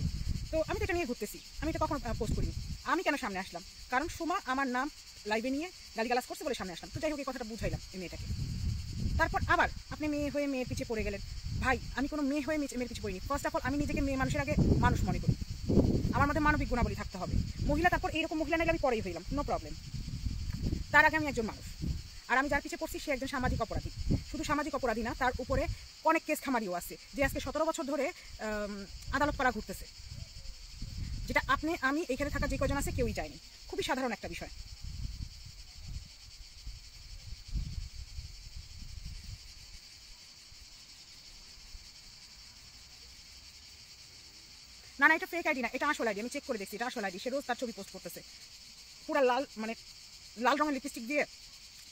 তো আমি তো এটা নিয়ে ঘুরতেছি। আমি এটা কখনো পোস্ট করিনি। আমি কেন সামনে আসলাম? কারণ সোমা আমার নাম লাইভে নিয়ে গালিগালাজ করছে বলে সামনে আসলাম। তো যাই হোক, এই কথাটা বুঝাইলাম এই মেয়েটাকে। তারপর আবার আপনি মেয়ে হয়ে মেয়ের পিছিয়ে পড়ে গেলেন। ভাই, আমি কোনো মেয়ে হয়ে মেয়ের পিছিয়ে পড়িনি। ফার্স্ট অফ অল, আমি নিজেকে মেয়ে মানুষের আগে মানুষ মনে করি। আমার মধ্যে মানবিক গুণাবলী থাকতে হবে। মহিলা, তারপর এইরকম মহিলা নাইলে আমি পরেই হইলাম, নো প্রবলেম। তার আগে আমি একজন মানুষ। আর আমি যার পিছিয়ে পড়ছি সে একজন সামাজিক অপরাধী। শুধু সামাজিক অপরাধী না, তার উপরে অনেক কেস খামারিও আছে, যে আজকে 17 বছর ধরে আদালত পাড়া ঘুরতেছে, যেটা আমি এখানে থাকা যে কজন আছে কেউই যায়নি। খুবই সাধারণ একটা বিষয়। না না, এটা ফেক আইডি না, এটা আসল আইডি। আমি চেক করে দেখছি, এটা আসল আইডি। সে রোজ তার ছবি পোস্ট করতেছে, পুরা লাল, মানে লাল রঙের লিপস্টিক দিয়ে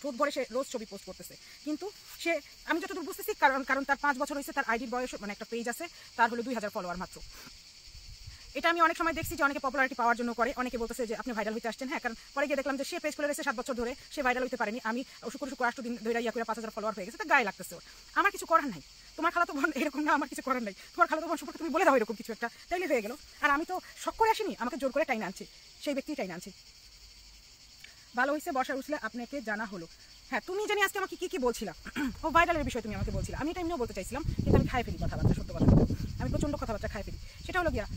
ঠোঁট ভরে সে রোজ ছবি পোস্ট করতেছে। কিন্তু সে, আমি যতদূর বুঝতেছি, কারণ তার 5 বছর হয়েছে, তার আইডির বয়স, মানে একটা পেজ আছে, তার হলো 2000 ফলোয়ার মাত্র। এটা আমি অনেক সময় দেখছি যে অনেকে পপুলারিটি পাওয়ার জন্য করে, অনেকে বলতেছে যে আপনি ভাইরাল হইতে আসছেন। হ্যাঁ, কারণ পরে গিয়ে দেখলাম যে সে পেজ খুলে রয়েছে 7 বছর ধরে, সে ভাইরাল হইতে পারেনি। আমি শুক্র 8 দিন ধরে ইয়া করে 5000 ফলোয়ার হয়ে গেছে, তো গায়ে লাগতেছে। আমার কিছু করার নাই। তোমার খালাতো বোন এরকম না, আমার কিছু করার নাই। তোমার খালাতো বোন সম্পর্কে তুমি বলে দাও এরকম কিছু একটা, তাইলে হয়ে গেল। আর আমি তো শখ করে আসিনি, আমাকে জোর করে টাইনে আনছি, সেই ব্যক্তি টাইনে আনছি। ভালো হয়েছে বর্ষার উঠলে আপনাকে জানা হলো। হ্যাঁ, তুমি জানি আজকে আমাকে কি বলছিলাম, ও ভাইরালের বিষয় তুমি আমাকে বলছিলাম। আমি এটা এমনিও বলতে চাইছিলাম, কিন্তু আমি খাই ফেলি কথাবার্তা, সত্য কথা। আমি প্রচণ্ড কথাবার্তা খাই ফেলি, সেটা হলো গিয়া,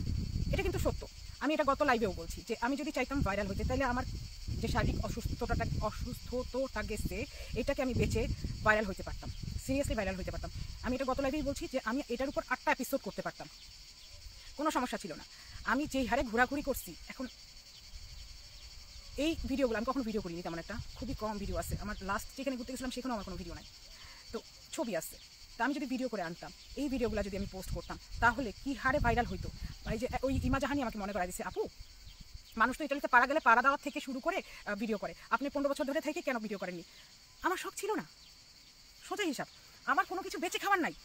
এটা কিন্তু সত্য। আমি এটা গত লাইভেও বলছি যে আমি যদি চাইতাম ভাইরাল হইতে, তাহলে আমার যে শারীরিক অসুস্থতা গেছে, এটাকে আমি বেঁচে ভাইরাল হইতে পারতাম, সিরিয়াসলি ভাইরাল হইতে পারতাম। আমি এটা গত লাইভেই বলছি যে আমি এটার উপর 8টা এপিসোড করতে পারতাম, কোনো সমস্যা ছিল না। আমি যেই হারে ঘোরাঘুরি করছি, এখন এই ভিডিওগুলো আমি কখনো ভিডিও করিনি তেমন একটা, খুবই কম ভিডিও আছে আমার। লাস্ট যেখানে ঘুরতে গেছিলাম সেখানেও আমার কোনো ভিডিও নাই, তো ছবি আছে। তা আমি যদি ভিডিও করে আনতাম, এই ভিডিওগুলো যদি আমি পোস্ট করতাম, তাহলে কি হারে ভাইরাল হইতো। ভাই, যে ওই ইমা জাহানি আমাকে মনে করা দিচ্ছে, আপু মানুষ তো ইটালিতে পাড়া গেলে পাড়া দেওয়ার থেকে শুরু করে ভিডিও করে, আপনি 15 বছর ধরে থেকে কেন ভিডিও করেননি? আমার শখ ছিল না, সোজা হিসাব। আমার কোনো কিছু বেঁচে খাওয়ার নাই।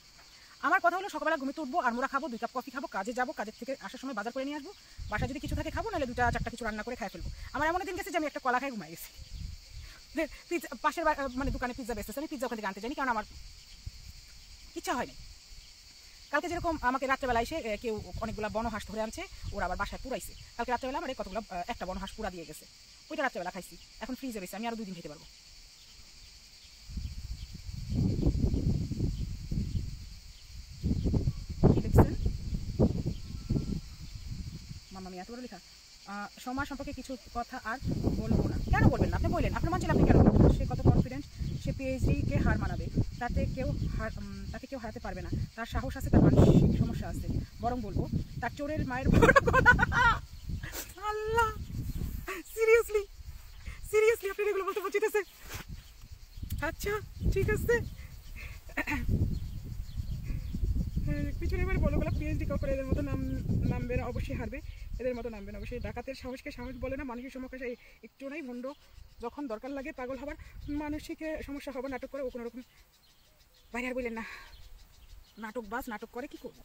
আমার কথা হলো, সকালবেলা ঘুমিতে উঠবো, আর মোরা খাবো, 2 কাপ কফি খাবো, কাজে যাবো, কাজের থেকে আসার সময় বাজার করে নিয়ে আসবো, বাসায় যদি কিছু থাকে খাবো, নাহলে 2টা-4টা কিছু রান্না করে খাই ফেলবো। আমার এমন দিন গেছে যে আমি একটা কলা খাই ঘুমাই গেছি। পিৎজা পাশের মানে দোকানে পিৎজা বেচতেছে, আমি পিৎজা ওখান থেকে আনতে যাইনি, কারণ আমার ইচ্ছা হয়নি। কালকে যেরকম আমাকে রাত্রেবেলা এসে কেউ অনেকগুলো বনহাঁস ধরে আনছে, ওরা আবার বাসায় পুরাইছে। কালকে রাত্রেবেলা আমার কতগুলো, একটা বনহাঁস পুরা দিয়ে গেছে, ওইটা রাত্রেবেলা খাইছি, এখন ফ্রিজে রয়েছে, আমি আরও 2 দিন খেতে পারবো। কি লিখছেন মামা? আমি এত বড় লেখা। সোমা সম্পর্কে কিছু কথা আর বলবো না। কেন বলবেন না? আপনি বললেন, আপনার মন ছিল, আপনি কেন বলবেন? সে কত কনফিডেন্ট, সে পিএইচডিকে হার মানাবে, তাকে কেউ হারাতে পারবে না। তার সাহস আছে, তার মানসিক সমস্যা আছে। বরং বলবো তার চোরের মায়ের বড় গলা। আল্লাহ, সিরিয়াসলি আপনি এগুলো বলতে বলতেছে? আচ্ছা, ঠিক আছে। পিছনে এবার বলো গেলাম, পিএইচডি করে এদের মতো নামবে না, অবশ্যই হারবে, এদের মতো নামবে না অবশ্যই। ডাকাতের সাহসকে সাহস বলে না, মানসিক সমস্যা একটু নাই। ভণ্ড যখন দরকার লাগে পাগল হবার, মানসিক সমস্যা হবার নাটক করে, ও কোনো রকম বাইরে আর বললেন না, নাটক করে, কি করবো?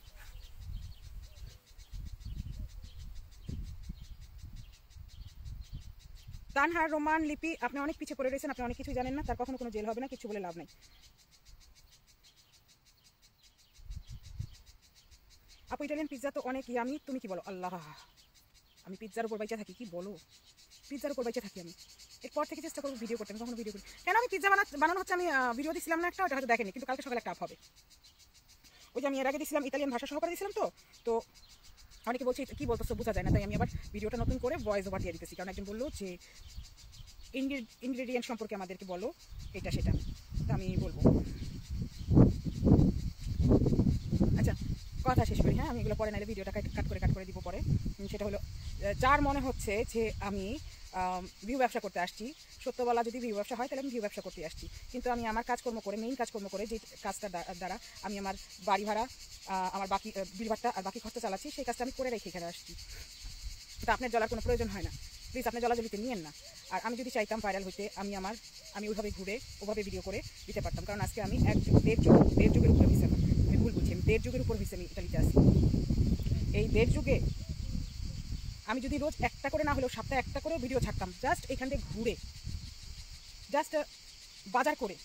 তানহার রোমান লিপি, আপনি অনেক পিছিয়ে পড়ে রয়েছেন, আপনি অনেক কিছু জানেন না, তার কখনো কোনো জেল হবে না, কিছু বলে লাভ নাই। আপু ইটালিয়ান পিৎজা তো অনেক ইয়ামি, তুমি কি বলো? আল্লাহ, আমি পিৎজার উপর বাইচা থাকি, কি বলো? পিৎজার উপর বাইচা থাকি আমি। এরপর থেকে চেষ্টা করবো ভিডিও করতে, আমি কখনো ভিডিও করি কেন? আমি পিৎজা বানানো হচ্ছে, আমি ভিডিও দিয়েছিলাম না একটা, ওটা হয়তো দেখেনি, কিন্তু কালকে সকালে একটা আপ হবে। ওই যে আমি এর আগে দিয়েছিলাম, ইতালিয়ান ভাষা সহকারে দিয়েছিলাম, তো অনেকে বলছি কি বলতেছো বোঝা যায় না, তাই আমি আবার ভিডিওটা নতুন করে ভয়েস ওভার দিয়ে দিতেছি। কারণ একজন বললো যে ইনগ্রেডিয়েন্ট সম্পর্কে আমাদেরকে বলো, এটা সেটা, তো আমি বলবো। আচ্ছা, কথা শেষ করি। হ্যাঁ, আমি এগুলো পরে নাইলে ভিডিওটা কাট করে দিব পরে। সেটা হলো যার মনে হচ্ছে যে আমি ভিউ ব্যবসা করতে আসছি, সত্য বলা যদি ভিউ ব্যবসা হয় তাহলে আমি ভিউ ব্যবসা করতে আসছি, কিন্তু আমি আমার কাজকর্ম করে, মেইন কাজকর্ম করে, যে কাজটা দ্বারা আমি আমার বাড়ি ভাড়া, আমার বাকি বিল ভাড়া আর বাকি খরচা চালাচ্ছি, সেই কাজটা আমি করে রেখে এখানে আসছি। তো আপনার জ্বলার কোনো প্রয়োজন হয় না, প্লিজ আপনার জ্বলাজ্বলিতে নিয়েন না। আর আমি যদি চাইতাম ভাইরাল হইতে, আমি ওইভাবে ঘুরে ওভাবে ভিডিও করে দিতে পারতাম, কারণ আজকে আমি দেড় যুগের উপরে হয়েছে, আমি ভুল বলছি, আমি 1.5 যুগের উপর হয়েছে আমি ইতালিতে আসি। এই 1.5 যুগে আমি যদি রোজ একটা করে না হলেও সপ্তাহে একটা করেও ভিডিও ছাড়তাম, জাস্ট এখান থেকে ঘুরে, জাস্ট বাজার করে,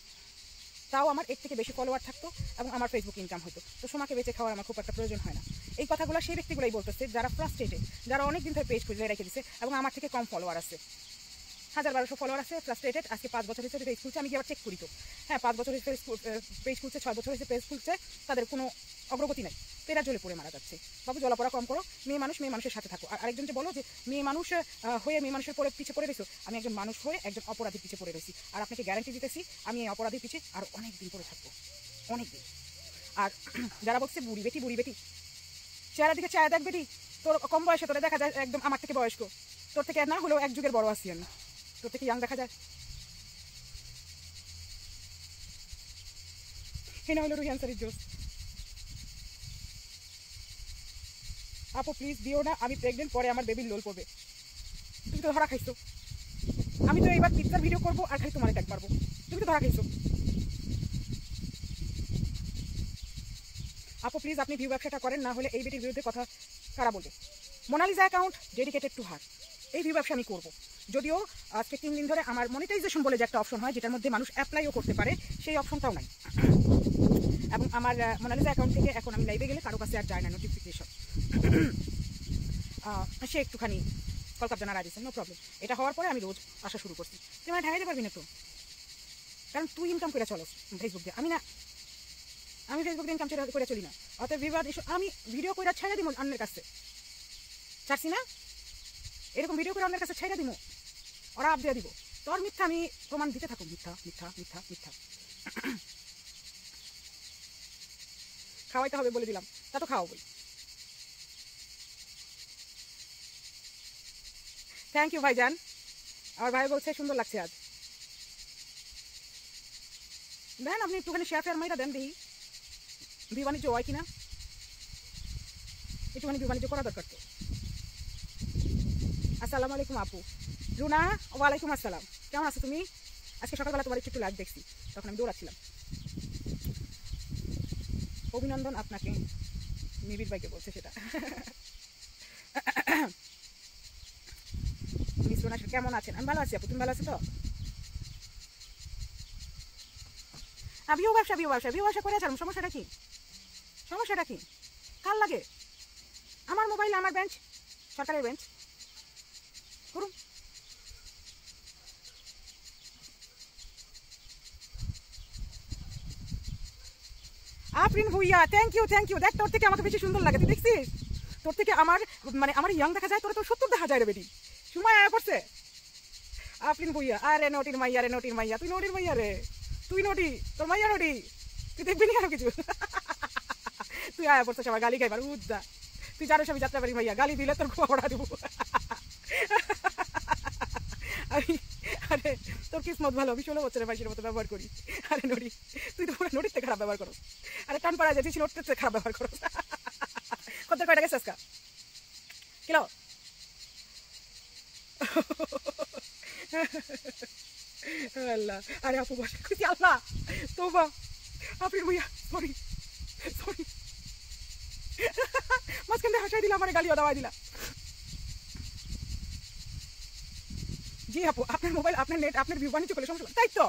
তাও আমার এর থেকে বেশি ফলোয়ার থাকতো এবং আমার ফেসবুক ইনকাম হতো। তো সোমাকে বেঁচে খাওয়ার আমার খুব একটা প্রয়োজন হয় না। এই কথাগুলো সেই ব্যক্তিগুলোই বলতেছে যারা ফ্রাস্ট্রেটেড, যারা অনেক দিন ধরে পেজ খুঁজে রেখে দিচ্ছে এবং আমার থেকে কম ফলোয়ার আছে, 1000-1200 ফলোয়ার আছে, ফ্রাস্ট্রেটেড। আজকে 5 বছর হয়েছে পেজ খুলছে, আমি আবার চেক করি তো, হ্যাঁ 5 বছর হয়েছে পেজ খুলছে, 6 বছর হয়েছে পেজ খুলছে, তাদের কোনো অগ্রগতি নাই, পেরা জ্বলে পড়ে মারা যাচ্ছে। বাবু জ্বলাপড়া কম করো, মেয়ে মানুষের সাথে থাকো। আর আরেকজন যে বলো যে মেয়ে মানুষ হয়ে মেয়ে মানুষের পিছিয়ে পড়ে রয়েছো, আমি একজন মানুষ হয়ে একজন অপরাধীর পিছিয়ে পড়ে রয়েছি, আর আপনাকে গ্যারান্টি দিতেছি আমি এই অপরাধীর পিছিয়ে আরও অনেক দিন পড়ে থাকবো, অনেক দিন। আর যারা বলছে বুড়ি বেটি, চেহারা দিকে চায় দেখ বেটি, তোর কম বয়সে তোরা দেখা যায় একদম আমার থেকে বয়স্ক, তোর থেকে না হলেও 1 যুগের বড় আছি আমি, তোর থেকে ইয়াং দেখা যায়। হেনা হলো রুহি আনসারির জোস। আপু প্লিজ দিও না, আমি প্রেগনেন্ট, পরে আমার বেবির লোল পড়বে। তুমি তো ধরা খাইছো, আমি তো এবার পিৎজার ভিডিও করবো আর খালি তোমার ট্যাগ মারবো, তুমি তো ধরা খাইছো। আপু প্লিজ আপনি ভিউ ব্যবসাটা করেন, না হলে এই বেটির বিরুদ্ধে কথা কারা বলবে। মোনালিজা অ্যাকাউন্ট ডেডিকেটেড টু হার, এই ভিউ ব্যবসা আমি করবো। যদিও আজকে 3 দিন ধরে আমার মনিটাইজেশন বলে যে একটা অপশন হয়, যেটার মধ্যে মানুষ অ্যাপ্লাইও করতে পারে, সেই অপশনটাও নাই। এবং আমার মোনালিজা অ্যাকাউন্ট থেকে এখন আমি লাইভে গেলে কারো কাছে আর যায় না নোটিফিকেশন। সে একটুখানি কলকাতা জানা দিয়েছে, নো প্রবলেম। এটা হওয়ার পরে আমি রোজ আসা শুরু করছি। তুই মানে ঠেকাইতে পারবি না তো, কারণ তুই ইনকাম করে চলো ফেসবুক দিয়ে, আমি না, আমি ফেসবুক দিয়ে ইনকাম করে চলি না। অতএব বিবাদ ইস্যু আমি ভিডিও করে ছেড়ে দিব অন্যের কাছে, ছাড়ছি না, এরকম ভিডিও করে অন্যের কাছে ছেড়ে দিব, ওরা আপ দিয়ে দিব, তোর মিথ্যা আমি প্রমাণ দিতে থাকুক, মিথ্যা মিথ্যা মিথ্যা মিথ্যা। খাওয়াইতে হবে বলে দিলাম, তা তো খাওয়াবই। থ্যাংক ইউ ভাইজান, আমার ভাই বলছে সুন্দর লাগছে আজ। দেন আপনি একটুখানি শেয়ার ফেয়ার মাইরা দেন, দেখি ভিউ বাণিজ্য হয় কিনা, একটুখানি ভিউ বাণিজ্য করা দরকার তো। আসসালামু আলাইকুম আপু। রুনা, ওয়ালাইকুম আসসালাম, কেমন আছো তুমি? আজকে সকালবেলা তোমার একটু লাইভ দেখছি, তখন আমি দৌড়াচ্ছিলাম। অভিনন্দন আপনাকে, নিবিড় ভাইকে বলছে সেটা। মিস রুনা কেমন আছেন? আমি ভালো আছি আপু, তুমি ভালো আছো তো? ভিউ ব্যবসা করে ছাড়ুন, সমস্যাটা কি কার লাগে? আমার মোবাইলে আমার বেঞ্চ, সরকারের বেঞ্চ, করুন। Afrin Bhuiyan, thank you. দেখ তোর থেকে আমাকে বেশি সুন্দর লাগে, তুই দেখছিস? তোর থেকে আমার মানে আমার ইয়াং দেখা যায়, তোর তো 70 দেখা যায় রে বেটি। সময় আয়া পড়ছে আফরিন ভুইয়া। আরে নোটির মাইয়া, তুই নোটির মাইয়া রে, তুই নোটি, তোর মাইয়া নোটি, তুই দেখবি না আর কিছু। তুই আয়া পড়ছে সবাই গালি খাইবার উদ্দা, তুই জানো সবই যাত্রা বাড়ি মাইয়া, গালি দিলে তোর খোয়া দিব। আরে তোর কিসমত ভালো, আমি 16 বছরের বয়সের মতো ব্যবহার করি। আরে নোটি, তুই তো পুরো নোটির থেকে খারাপ ব্যবহার করো। আরে টান পাড়া যেতে ছিল ওর থেকে খারাপ ব্যবহার করো। কত কয়টা গেছে আজকা কিলো? আল্লাহ, আরে আপু বসে খুশি, আল্লাহ তোবা, আপনি ভুইয়া সরি, মাঝখান দিয়ে হাসাই দিলা, আমার গালিও দাওয়াই দিলা। জি আপু, আপনার মোবাইল, আপনার নেট, আপনার ভিউ বাণিজ্য করলে সমস্যা, তাই তো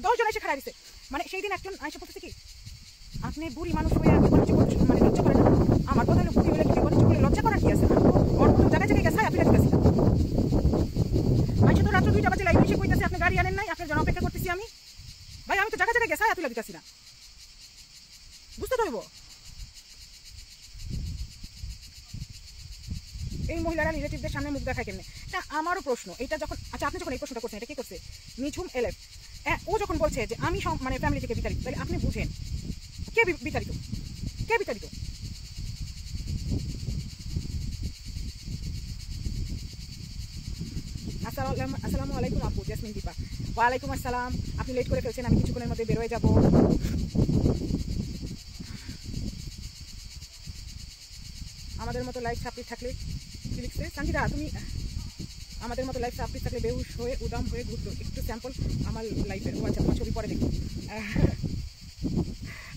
10 জন এসে খারাপ দিচ্ছে। মানে সেই দিন একজন আইসা বলতেছে কি, আপনি বুড়ি মানুষ হয়ে আর বাণিজ্য করছেন, মানে লজ্জা করে না? আমার কথা হলো বুড়ি হলে বাণিজ্য করলে লজ্জা করার কি আছে? ওর মতো জায়গায় গেছে তুলে দিতেছি না। আইসা তো রাত্র 2টা বাজে লাইভ এসে কইতাছে আপনি গাড়ি আনেন নাই, আপনার জন্য অপেক্ষা করতেছি আমি। ভাই আমি তো জায়গায় গেছে তুলে দিতেছি না, বুঝতে তো হইব। এই মহিলারা রিলেটিভদের সামনে মুখ দেখায় কেমনে? তা আমারও প্রশ্ন এটা যখন, আচ্ছা আপনি যখন এই প্রশ্নটা করছেন, এটা কি করছে নিঝুম এলেফ, ও যখন বলছে যে আমি মানে ফ্যামিলি থেকে বিতাড়িত, তাহলে আপনি বুঝেন কে বিতাড়িত, কে বিতাড়িত? আসসালামু আলাইকুম আপু জেসমিন দীপা। ওয়ালাইকুম আসসালাম। আপনি লেট করে ফেলছেন, আমি কিছুক্ষণের মধ্যে বেরোয় যাব। আমাদের মতো লাইফ সাপ্লিট থাকলে কি লিখছে সঙ্গীতা, তুমি আমাদের মতো লাইফ সাপ্লিট থাকলে বেহুশ হয়ে উদাম হয়ে ঘুরতো। একটু স্যাম্পল আমার লাইফের। ও আচ্ছা, তোমার ছবি পরে দেখো।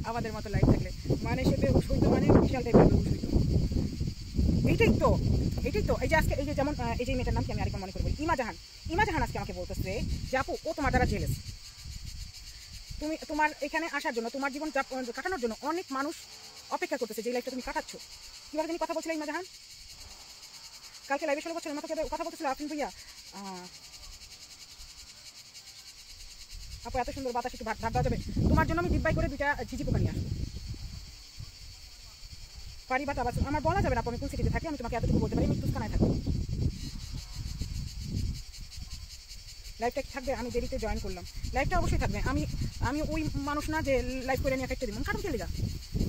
আমাদের মতো লাইফ থাকলে মানে সে বেহুশ হইতো, মানে বিশাল টাইপের বেহুশ হইতো। এইটাই তো এই যে আজকে এই যে যেমন এই যে মেয়েটার নাম কি আমি আরেকবার মনে করবো, ইমা জাহান আজকে আমাকে বলতেছে যে আপু ও তোমার দ্বারা জেলেস। তুমি তোমার এখানে আসার জন্য, তোমার জীবন কাটানোর জন্য অনেক মানুষ অপেক্ষা করতেছে, যে লাইফটা তুমি কাটাচ্ছ। কিভাবে তুমি কথা বলছিলে ইমা জাহান কালকে লাইভে 16 বছরের মতো কথা বলতেছিল আফরিন ভাইয়া। আপু এত সুন্দর বাতাস, একটু ভাত দেওয়া যাবে? তোমার জন্য আমি ডিব্বাই করে 2টা ঝিঝি পোকা নিয়ে আসবো। পারি বাট আবার আমার বলা যাবে না আপু, আমি কোন সিটিতে থাকি, আমি তোমাকে এতটুকু বলতে পারি আমি তুস্কানায় থাকি। লাইভটা কি থাকবে? আমি দেরিতে জয়েন করলাম। লাইভটা অবশ্যই থাকবে। আমি ওই মানুষ না যে লাইভ করে নিয়ে কেটে দিব। কারণ খেলে যা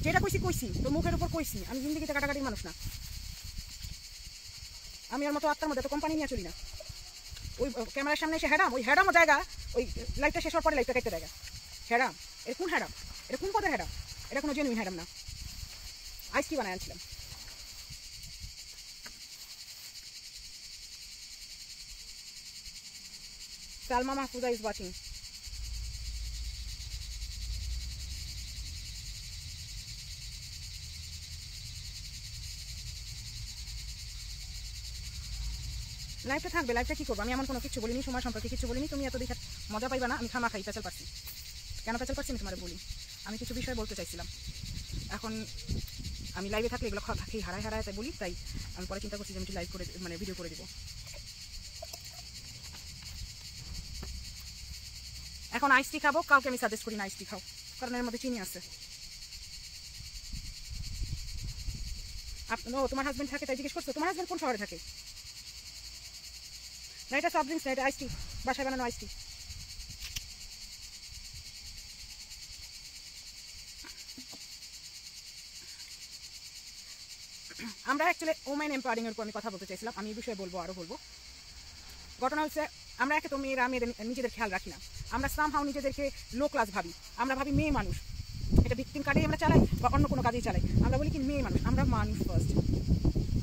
যেটা কইছি তো মুখের উপর কইছি। আমি জিন্দগিতে কাটাকাটির মানুষ না। আমি আর মতো আত্মার মধ্যে তো কোম্পানি নিয়ে চলি না। ওই ক্যামেরার সামনে এসে হ্যাডাম, ওই হ্যাডামও জায়গা, ওই লাইভটা শেষ হওয়ার পরে লাইভটা কেটে জায়গা হ্যাডাম। এর কোন হ্যাডাম? এটা কোন পদের হ্যাডাম? এটা কোনো জেনুইন হ্যাডাম না। আইস কি বানায় আনছিলাম। Salma Mahfuza is watching. লাইভটা থাকবে। লাইভটা কি করবো? আমি এমন কোনো কিছু বলিনি, সময় সম্পর্কে কিছু বলিনি। তুমি এত দেখে মজা পাইবা না। আমি খামা খাই পেঁচাল পাচ্ছি। কেন পেঁচাল পাচ্ছি আমি তোমার বলি। আমি কিছু বিষয় বলতে চাইছিলাম। এখন আমি লাইভে থাকলে এগুলো থাকেই হারায় তাই বলি। তাই আমি পরে চিন্তা করছি যে আমি লাইভ করে মানে ভিডিও করে দিব। এখন আইস টি খাবো, কাউকে আমি সাজেস্ট করি না আইস টি খাও, কারণ এর মধ্যে চিনি আছে। তোমার হাজবেন্ড থাকে তাই জিজ্ঞেস করছো? তোমার হাজবেন্ড কোন শহরে থাকে? না এটা সফট ড্রিঙ্কস না, এটা আইস টি, বাসায় বানানো আইস টি। আমরা অ্যাকচুয়ালি ওমেন এম্পাওয়ারিং এর উপর আমি কথা বলতে চাইছিলাম। আমি এই বিষয়ে বলবো, আরও বলবো। ঘটনা হচ্ছে আমরা একে তো মেয়েরা মেয়েদের নিজেদের খেয়াল রাখি না। আমরা সামহাও নিজেদেরকে লো ক্লাস ভাবি। আমরা ভাবি মেয়ে মানুষ, এটা ভিকটিম কার্ডেই আমরা চালাই বা অন্য কোনো কাজেই চালাই। আমরা বলি কি মেয়ে মানুষ, আমরা মানুষ ফার্স্ট,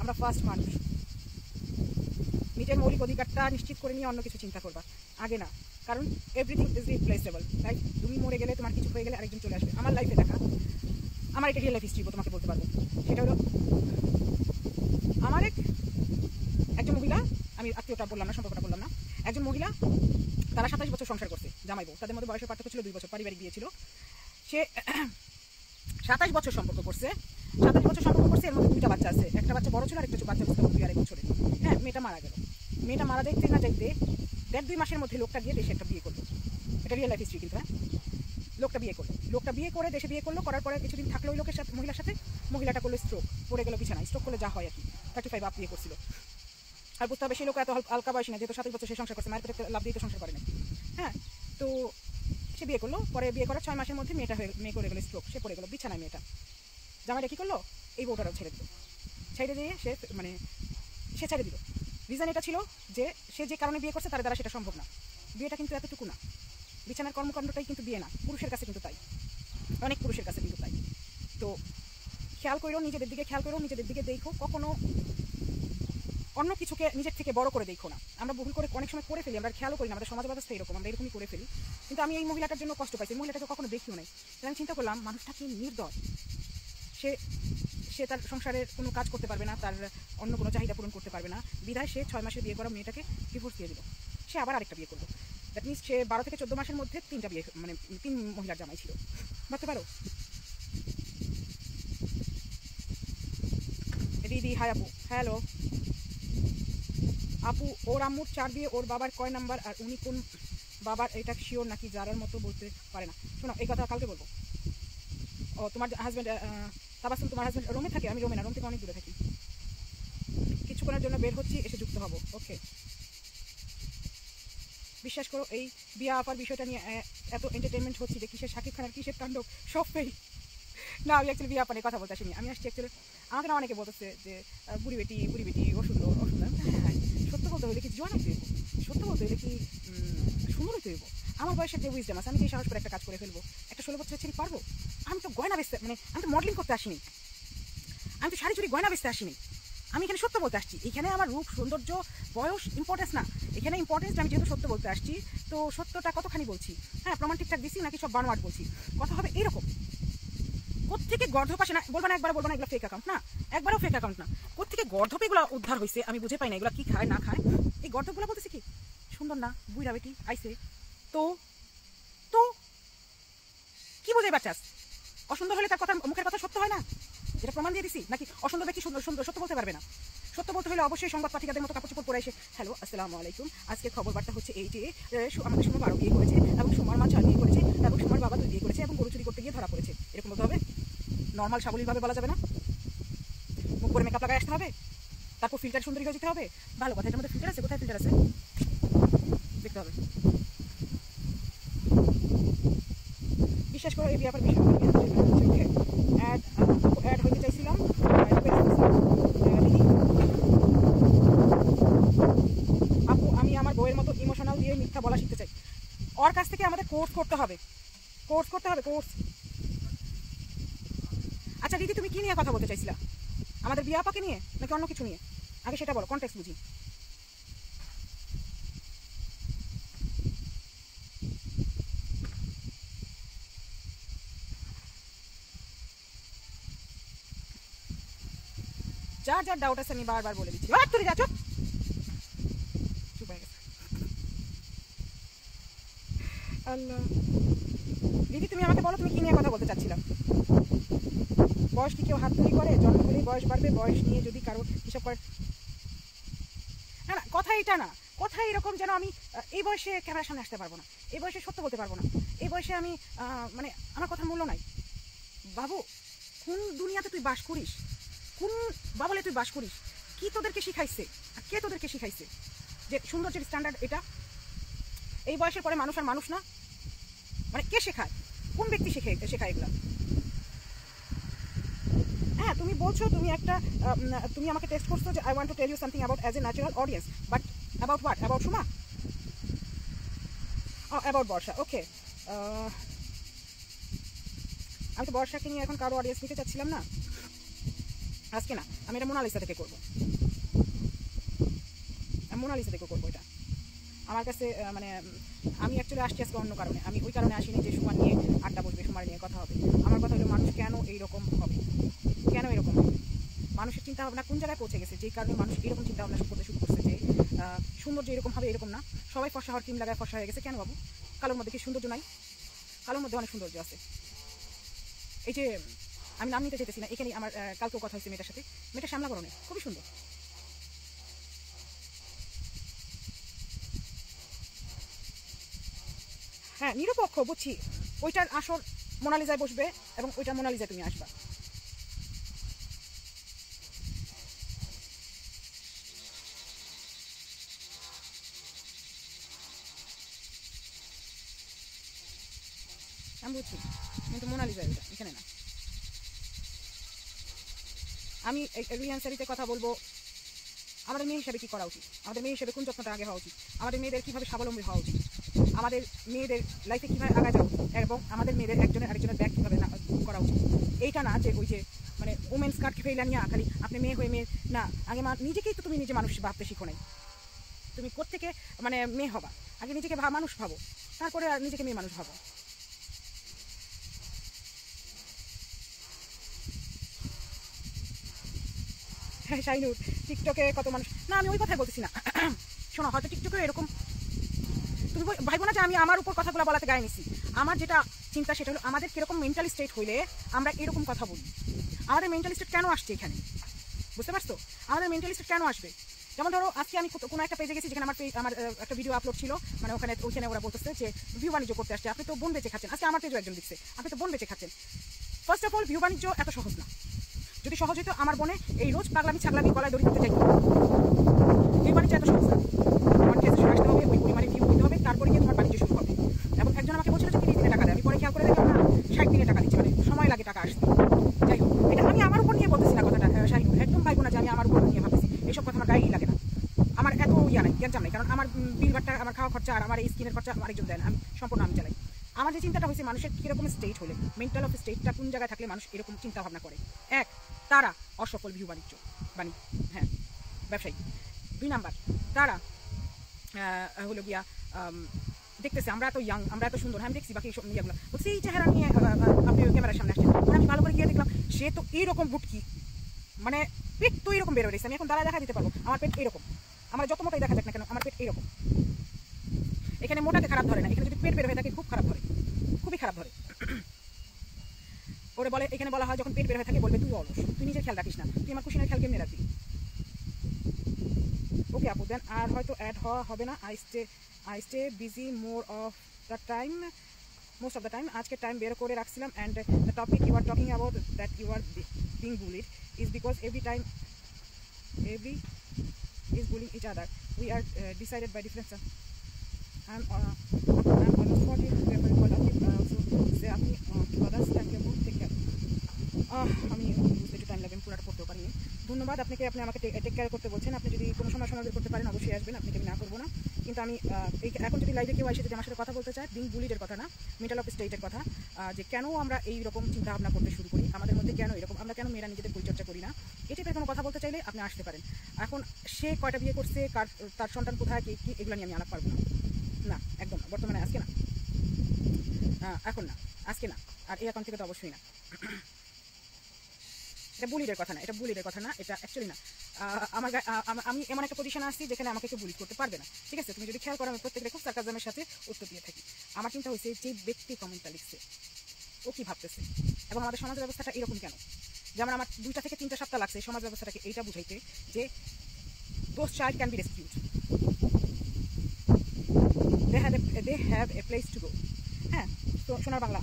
আমরা ফার্স্ট মানুষ। নিজের মৌলিক অধিকারটা নিশ্চিত করে নিয়ে অন্য কিছু চিন্তা করবা, আগে না। কারণ এভরিথিং ইজ রিপ্লেসেবল। তাই তুমি মরে গেলে, তোমার কিছু হয়ে গেলে আরেকজন চলে আসবে। আমার লাইফে দেখা, আমার এটা রিয়েল লাইফ হিস্ট্রি তোমাকে বলতে পারবো। সেটা হলো আমার একজন মহিলা, আমি আত্মীয়টা বললাম না, সম্পর্কটা বললাম না। একজন মহিলা, তারা 27 বছর সংসার করছে, জামাই বউ। তাদের মধ্যে বয়সের পার্থক্য ছিল 2 বছর, পারিবারিক বিয়ে ছিল। সে 27 বছর সম্পর্ক করছে। 27 বছর সম্পর্ক করছে, এর মধ্যে 2টা বাচ্চা আছে। একটা বাচ্চা বড় ছিল, আরেকটা বাচ্চা ছিল 2-2.5 বছরের। হ্যাঁ, মেয়েটা মারা গেল। মেয়েটা মারা যাইতে না যাইতে 1.5-2 মাসের মধ্যে লোকটা গিয়ে দেশে একটা বিয়ে করলো। এটা রিয়েল লাইফ হিস্ট্রি কিন্তু। হ্যাঁ, লোকটা বিয়ে করে দেশে বিয়ে করলো। করার পরে কিছুদিন থাকলো ওই লোকের সাথে, মহিলার সাথে। মহিলাটা করলো স্ট্রোক, পড়ে গেল বিছানায়। স্ট্রোক করলে যা হয় আর কি, 35 আপ বিয়ে করছিল। আর বুঝতে হবে সেই লোক এত হালকা বয়সী না, যেহেতু 27 বছর সে সংসার করছে, মায়ের পেটে লাভ দিয়ে তো সংসার করে না। হ্যাঁ, তো সে বিয়ে করলো। পরে বিয়ে করার 6 মাসের মধ্যে মেয়ে করে গেলো স্ট্রোক, সে পড়ে গেলো বিছানায়। মেয়েটা জামাইটা কী করলো, এই বউটারও ছেড়ে দিল। ছেড়ে দিয়ে সে ছেড়ে দিল। রিজন এটা ছিল যে সে যে কারণে বিয়ে করছে তার দ্বারা সেটা সম্ভব না। বিয়েটা কিন্তু এতটুকু না, বিছানার কর্মকাণ্ডটাই কিন্তু বিয়ে না। পুরুষের কাছে কিন্তু তাই, অনেক পুরুষের কাছে কিন্তু তাই। তো খেয়াল করো, নিজেদের দিকে খেয়াল করো, নিজেদের দিকে দেখো। কখনো অন্য কিছুকে নিজের থেকে বড় করে দেখো না। আমরা ভুল করে অনেক সময় করে ফেলি, আমরা খেয়ালও করি না। আমাদের সমাজ ব্যবস্থা এরকম, আমরা এরকমই করে ফেলি। কিন্তু আমি এই মহিলাটার জন্য কষ্ট পাইছি, মহিলাটাকে কখনো দেখিও নাই। আমি চিন্তা করলাম মানুষটা কি নির্দয়। সে তার সংসারের কোনো কাজ করতে পারবে না, তার অন্য কোনো চাহিদা পূরণ করতে পারবে না, বিধায় সে 6 মাসে বিয়ে করা মেয়েটাকে ডিভোর্স দিয়ে দিল। সে আবার আরেকটা বিয়ে করলো। দ্যাট মিনস সে 12 থেকে 14 মাসের মধ্যে 3টা বিয়ে, মানে 3 মহিলার জামাই ছিল। ভাবতে পারো। দিদি হাই আপু, হ্যালো আপু। ওর আম্মুর 4 বিয়ে, ওর বাবার কয় নাম্বার, আর উনি কোন বাবার এটা শিওর নাকি যারার মতো বলতে পারে না। শোনো, এই কথা কালকে বলবো। ও তোমার হাজব্যান্ড তাবাসসুম, তোমার হাজব্যান্ড রোমে থাকে? আমি রোমে না, রোম থেকে অনেক দূরে থাকি। কিছুক্ষণের জন্য বের হচ্ছি, এসে যুক্ত হবো। ওকে। বিশ্বাস করো, এই বিয়া আপার বিষয়টা নিয়ে এত এন্টারটেনমেন্ট হচ্ছে যে কিসের শাকিব খানের কিসের তাণ্ডব সব ফেই না। আমি অ্যাকচুয়ালি বিয়া নিয়ে কথা বলতে আসিনি। আমি আসছি অ্যাকচুয়ালি, আমাকে না অনেকে বলতেছে যে বুড়ি বেটি ও সুন্দর। হ্যাঁ, সত্য বলতে হলে কি জোয়ান দেবো, সত্য বলতে হলে কি সুন্দরই তৈব। আমার বয়সের যে উইজডম আছে, আমি যে সাহস করে একটা কাজ করে ফেলবো, একটা 16 বছরের ছেলে পারবো? আমি তো গয়না বেচতে, মানে আমি তো মডেলিং করতে আসিনি, আমি তো শাড়ি চুড়ি গয়না বেচতে আসিনি, আমি এখানে সত্য বলতে আসছি। এখানে আমার রূপ সৌন্দর্য বয়স ইম্পর্টেন্স না, এখানে ইম্পর্টেন্স আমি যেহেতু সত্য বলতে আসছি, তো সত্যটা কতখানি বলছি, হ্যাঁ প্রমাণ ঠিকঠাক দিচ্ছি নাকি সব বানোয়াট বলছি। কথা হবে এইরকম, কোত্থেকে গর্ধপ আসে না, বলবো না একবার, বলবো না এগুলো ফেক অ্যাকাউন্ট না, একবারও ফেক অ্যাকাউন্ট না। কোত্থেকে গর্ধপ এগুলো উদ্ধার হয়েছে আমি বুঝে পাই না, এগুলো কি খায় না খায়। এই গর্ধপগুলো বলতেছে কি সুন্দর না, বুইরা বেটি আইসে, তো তো কি বোঝাই বাচ্চাস? অসুন্দর হলে তার কথা, মুখের কথা সত্য হয় না, যেটা প্রমাণ দিয়ে দিছি। নাকি অসুন্দর ব্যক্তি সুন্দর সুন্দর সত্য বলতে পারবে না? সত্য বলতে হলে অবশ্যই সংবাদ পাঠিকাদের মতো কাপড় চোপড় পরে এসে, হ্যালো আসসালামু আলাইকুম, আজকে খবর বার্তা হচ্ছে এই যে আমাদের সুমা 12 বিয়ে করেছে এবং সুমার মা 4 বিয়ে করেছে এবং সুমার বাবা 2 বিয়ে করেছে এবং গরু চুরি করতে গিয়ে ধরা পড়েছে, এরকম বলতে হবে? নর্মাল সাবলীলভাবে বলা যাবে না? মুখ করে মেকআপ লাগায় আসতে হবে, তারপর ফিল্টার সুন্দরী হয়ে যেতে হবে? ভালো কথা, এটার মধ্যে ফিল্টার আছে? কোথায় ফিল্টার আছে দেখতে হবে। বিশ্বাস করো এই ব্যাপার বিষয় অ্যাড হইতে চাইছিলাম, আপু আমি আমার বইয়ের মতো ইমোশনাল দিয়ে মিথ্যা বলা শিখতে চাই। ওর কাছ থেকে আমাদের কোর্স করতে হবে, কোর্স। আচ্ছা দিদি তুমি কি নিয়ে কথা বলতে চাইছিলা? আমাদের বিয়া আপাকে নিয়ে নাকি অন্য কিছু নিয়ে? আগে সেটা বলো, কনটেক্সট বুঝি। যার যার ডাউট আছে আমি বারবার বলে দিচ্ছি। তুই যা, চুপ হয়ে গেছে। আল্লাহ দিদি তুমি আমাকে বলো তুমি কি নিয়ে কথা বলতে চাচ্ছিলাম? বয়স কি কেউ হাত তৈরি করে? জন্ম হলেই বয়স বাড়বে, বয়স নিয়ে যদি কারো হিসাব করে না, না কথা এটা না, কথা এরকম যেন আমি এই বয়সে ক্যামেরার সামনে আসতে পারবো না, এই বয়সে সত্য বলতে পারবো না, এই বয়সে আমি মানে আমার কথার মূল্য নাই। বাবু কোন দুনিয়াতে তুই বাস করিস, কোন বাবলে তুই বাস করিস? কি তোদেরকে শিখাইছে আর কে তোদেরকে শিখাইছে যে সৌন্দর্যের স্ট্যান্ডার্ড এটা? এই বয়সের পরে মানুষ আর মানুষ না, মানে কে শেখায়? কোন ব্যক্তি শেখায় এগুলা? হ্যাঁ তুমি বলছো তুমি একটা তুমি আমাকে টেক্সট করছো যে I want to tell you something about as a natural audience, but about what? About Suma? About Barsha, okay. আমি তো বর্ষাকে নিয়ে এখন কারো অডিয়েন্স নিতে চাচ্ছিলাম না, আজকে না, আমি এটা মোনালিসা থেকে করবো, মোনালিসা থেকে করবো এটা। আমার কাছে মানে আমি অ্যাকচুয়ালি আসছি আজকে অন্য কারণে, আমি ওই কারণে আসিনি যে সুমা নিয়ে আড্ডা বসবে, সুমার নিয়ে কথা হবে। আমার কথা হলো মানুষ কেন এইরকম হবে, কেন এরকম হবে? মানুষের চিন্তা ভাবনা কোন জায়গায় পৌঁছে গেছে যেই কারণে মানুষ এরকম চিন্তা ভাবনা করতে শুরু করছে যে সৌন্দর্য এরকম হবে, এরকম না। সবাই ফর্সা হওয়ার ক্রিম লাগায় ফর্সা হয়ে গেছে। কেন বাবু? কালোর মধ্যে কি সৌন্দর্য নাই? কালোর মধ্যে অনেক সৌন্দর্য আছে। এই যে আমি নাম নিতে চাইতেছি না, এখানে আমার কালকেও কথা হয়েছে মেয়েটার সাথে, মেয়েটা শ্যামলা গরনে খুবই সুন্দর। হ্যাঁ নিরপেক্ষ বুঝছি, ওইটার আসর মোনালিজায় বসবে এবং ওইটার মোনালিজায় তুমি আসবা। আমি বুঝছি, কিন্তু মোনালিজায় ওইটা এখানে না। আমি রিহান স্যারিতে কথা বলবো আমাদের মেয়ে হিসেবে কী করা উচিত, আমাদের মেয়ে হিসেবে কোন যত্নটা আগে হওয়া উচিত, আমাদের মেয়েদের কীভাবে স্বাবলম্বী হওয়া উচিত, আমাদের মেয়েদের লাইফে কীভাবে আগা যাওয়া উচিত, এবং আমাদের মেয়েদের একজনের আরেকজনের ব্যাগ কীভাবে না করা উচিত। এইটা না যে ওই যে মানে ওমেন্স কার্ড ফেইলা নিয়ে খালি আপনি মেয়ে হয়ে মেয়ে না, আগে নিজেকেই তো তুমি নিজে মানুষ ভাবতে শিখো নাই। তুমি কোত্থেকে মানে মেয়ে হবা? আগে নিজেকে মানুষ ভাবো, তারপরে আর নিজেকে মেয়ে মানুষ ভাবো। হ্যাঁ শাইনুর টিকটকে কত মানুষ না, আমি ওই কথাই বলতেছি না। শোনো হয়তো টিকটকে এরকম তুমি ভাইবো না যে আমি আমার উপর কথাগুলো বলাতে গায়ে নিছি। আমার যেটা চিন্তা সেটা হলো আমাদের কিরকম মেন্টাল স্টেট হইলে আমরা এরকম কথা বলি। আমাদের মেন্টাল স্টেট কেন আসছে এখানে, বুঝতে পারছো? আমাদের মেন্টাল স্টেট কেন আসবে? যেমন ধরো আজকে আমি কোনো একটা পেজে গেছি যেখানে আমার একটা ভিডিও আপলোড ছিল, মানে ওইখানে ওরা বলতেছে যে ভিউ বাণিজ্য করতে আসছে, আপনি তো বোন বেঁচে খাচ্ছেন। আজকে আমার পেজও একজন দিচ্ছে আপনি তো বোন বেঁচে খাচ্ছেন। ফার্স্ট অফ অল ভিউ বাণিজ্য এত সহজ না। যদি সহজ হইতো আমার বোনে এই রোজ পাগলামি ছাগলামি গলায় দড়ি দিতে চাইতো। ভিউ বাণিজ্য এত সহজ না, তোমার কেসে আসতে হবে, ওই পরিমাণে ভিউ হইতে হবে, তারপরে গিয়ে তোমার বাণিজ্য শুরু হবে। এবং একজন আমাকে বলছিল যে 30 দিনে টাকা দেয়, আমি পরে খেয়াল করে দেখলাম না 60 দিনে টাকা দিচ্ছে, মানে সময় লাগে টাকা আসতে। যাই হোক এটা আমি আমার উপর নিয়ে বলতেছি না কথাটা শাহিনুর, একদম ভাইবো না যে আমি আমার উপর নিয়ে ভাবতেছি, এইসব কথা আমার গায়েই লাগে না। আমার এত নাই জ্ঞান নাই, কারণ আমার বিল ভাট্টা, আমার খাওয়া খরচা আর আমার এই স্কিনের খরচা আরেকজন দেন, আমি সম্পূর্ণ আমি চালাই। আমার যে চিন্তাটা হয়েছে মানুষের কীরকম স্টেট হলে, মেন্টাল অফ স্টেটটা কোন জায়গায় থাকলে মানুষ এরকম চিন্তা ভাবনা করে। এক, তারা অসফল ভিউ হ্যাঁ ব্যবসায়ী। 2 নাম্বার, তারা হলো গিয়া দেখতেছে আমরা এত ইয়াং, আমরা এত সুন্দর, হ্যাঁ আমি দেখছি বাকি ইয়েগুলো, বলছি এই চেহারা নিয়ে আপনি ক্যামেরার সামনে আসছেন, আমি ভালো করে গিয়ে দেখলাম সে তো এইরকম বুটকি, মানে পেট তো এরকম বেরো রয়েছে, আমি এখন দাঁড়ায় দেখা দিতে পারবো আমার পেট এরকম, আমার যত মোটাই দেখা যাক না কেন আমার পেট এরকম। এখানে মোটাকে খারাপ ধরে না, এখানে যদি পেট বের হয়ে থাকে খুব খারাপ ধরে, খুবই খারাপ ধরে। ওরে বলে, এখানে বলা হয় যখন পেট বের হয়ে থাকে বলবে তুই অলস, তুই নিজের খেয়াল রাখিস না, তুই আমার কুশিনের খেয়াল কেমনি রাখবি। ওকে আপু, দেন আর হয়তো অ্যাড হওয়া হবে না, I stay busy most of the time. আজকে টাইম বের করে রাখছিলাম and the topic you are talking about that you are being bullied is because every is bullying each other. We are decided by difference. I'm almost 40. We are very called up. Also, say আপনি to others, thank you, take care. আমি বুঝতে একটু time লাগবে, পুরোটা পড়তেও পারিনি। ধন্যবাদ আপনাকে, আপনি আমাকে টেক কেয়ার করতে বলছেন। আপনি যদি কোনো সময় বের করতে পারেন অবশ্যই আসবেন, আপনাকে আমি না করবো না। কিন্তু আমি এখন যদি লাইভে কেউ এসে যদি আমার সাথে কথা বলতে চায়, বিং বুলিডের কথা না, মেন্টাল অফ স্টেটের কথা, যে কেন আমরা এই রকম চিন্তা ভাবনা করতে শুরু করি, আমাদের মধ্যে কেন এরকম, আমরা কেন মেয়েরা নিজেদের পরিচর্যা করি না, এটাতে কোনো কথা বলতে চাইলে আপনি আসতে পারেন। এখন সে কয়টা বিয়ে করছে, তার সন্তান কোথায়, কি এগুলো নিয়ে আমি আলাপ পারবো না, না একদম না, বর্তমানে আজকে না, এখন না, আজকে না, আর এই অ্যাকাউন্ট থেকে তো অবশ্যই না। এটা বুলিডের কথা না, এটা বুলিডের কথা না, এটা অ্যাকচুয়ালি না। আমি এমন একটা পজিশনে আসছি যেখানে আমাকে কেউ বুলি করতে পারবে না, ঠিক আছে? তুমি যদি খেয়াল করো আমি প্রত্যেকটা খুব সার্কাজমের সাথে উত্তর দিয়ে থাকি। আমার চিন্তা হয়েছে যে ব্যক্তি কমেন্টটা লিখছে ও কি ভাবতেছে, এবং আমাদের সমাজ ব্যবস্থাটা এরকম কেন। যেমন আমার 2টা থেকে 3টা সপ্তাহ লাগছে সমাজ ব্যবস্থাটাকে এইটা বুঝাইতে যে those child can be rescued, they have a place to go. হ্যাঁ, তো সোনার বাংলা,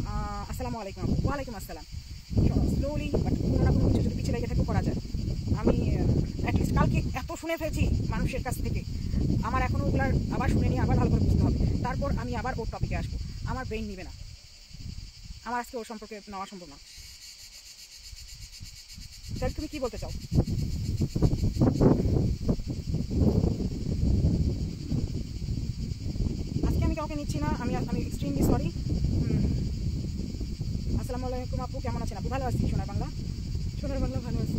আসসালামু আলাইকুম আপু। ওয়ালাইকুম আসসালাম। স্লোলি বাট কোনো না কোনো কিছু যদি পিছিয়ে লেগে থাকে করা যায়। আমি অ্যাটলিস্ট কালকে এত শুনে ফেলছি মানুষের কাছ থেকে, আমার এখনও ওগুলার আবার শুনে নিয়ে আবার ভালো করে বুঝতে হবে, তারপর আমি আবার ওর টপিকে আসবো। আমার ব্রেইন নিবে না, আমার আজকে ওর সম্পর্কে নেওয়া সম্ভব না। তাহলে তুমি কি বলতে চাও? আজকে আমি কাউকে নিচ্ছি না, আমি এক্সট্রিমলি সরি। আসসালামু আলাইকুম আপু, কেমন আছেন আপু? ভালো আছি সোনার বাংলা, সোনার বাংলা ভালো আছি।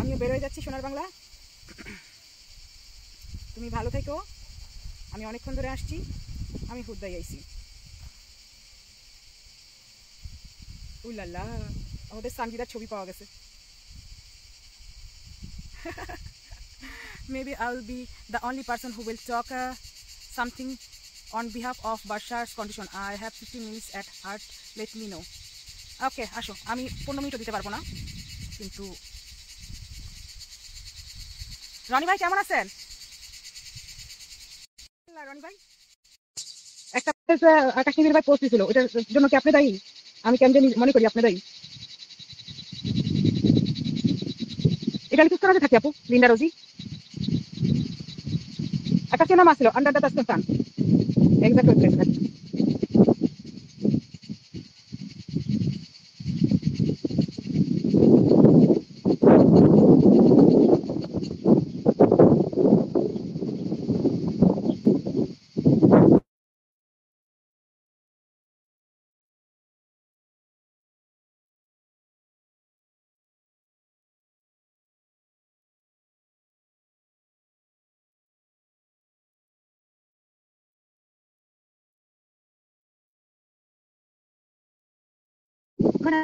আমিও বেরোয় যাচ্ছি সোনার বাংলা, তুমি ভালো থেকো। আমি অনেকক্ষণ ধরে আসছি, আমি হুদ্দাই আইছি। উল্লাল্লাহ, আমাদের সানজিদার ছবি পাওয়া গেছে। Maybe I will be the only person who will talk something on behalf of Bashar's condition. I have 15 minutes at heart, let me know. ওকে আসো, আমি 15 মিনিটও দিতে পারবো না, কিন্তু রনি ভাই কেমন আছেন? রনি ভাই একটা কাশ্মীর ভাই পোস্ট দিয়েছিল, ওটার জন্য কি আপনি দায়ী? আমি কেন জানি মনে করি আপনি দায়ী। এটা আমি সুস্থ থাকি আপু, লিন্ডা রোজি। একটা সিনেমা ছিল আন্ডার দ্য তাসমান, এক্স্যাক্টলি। মানে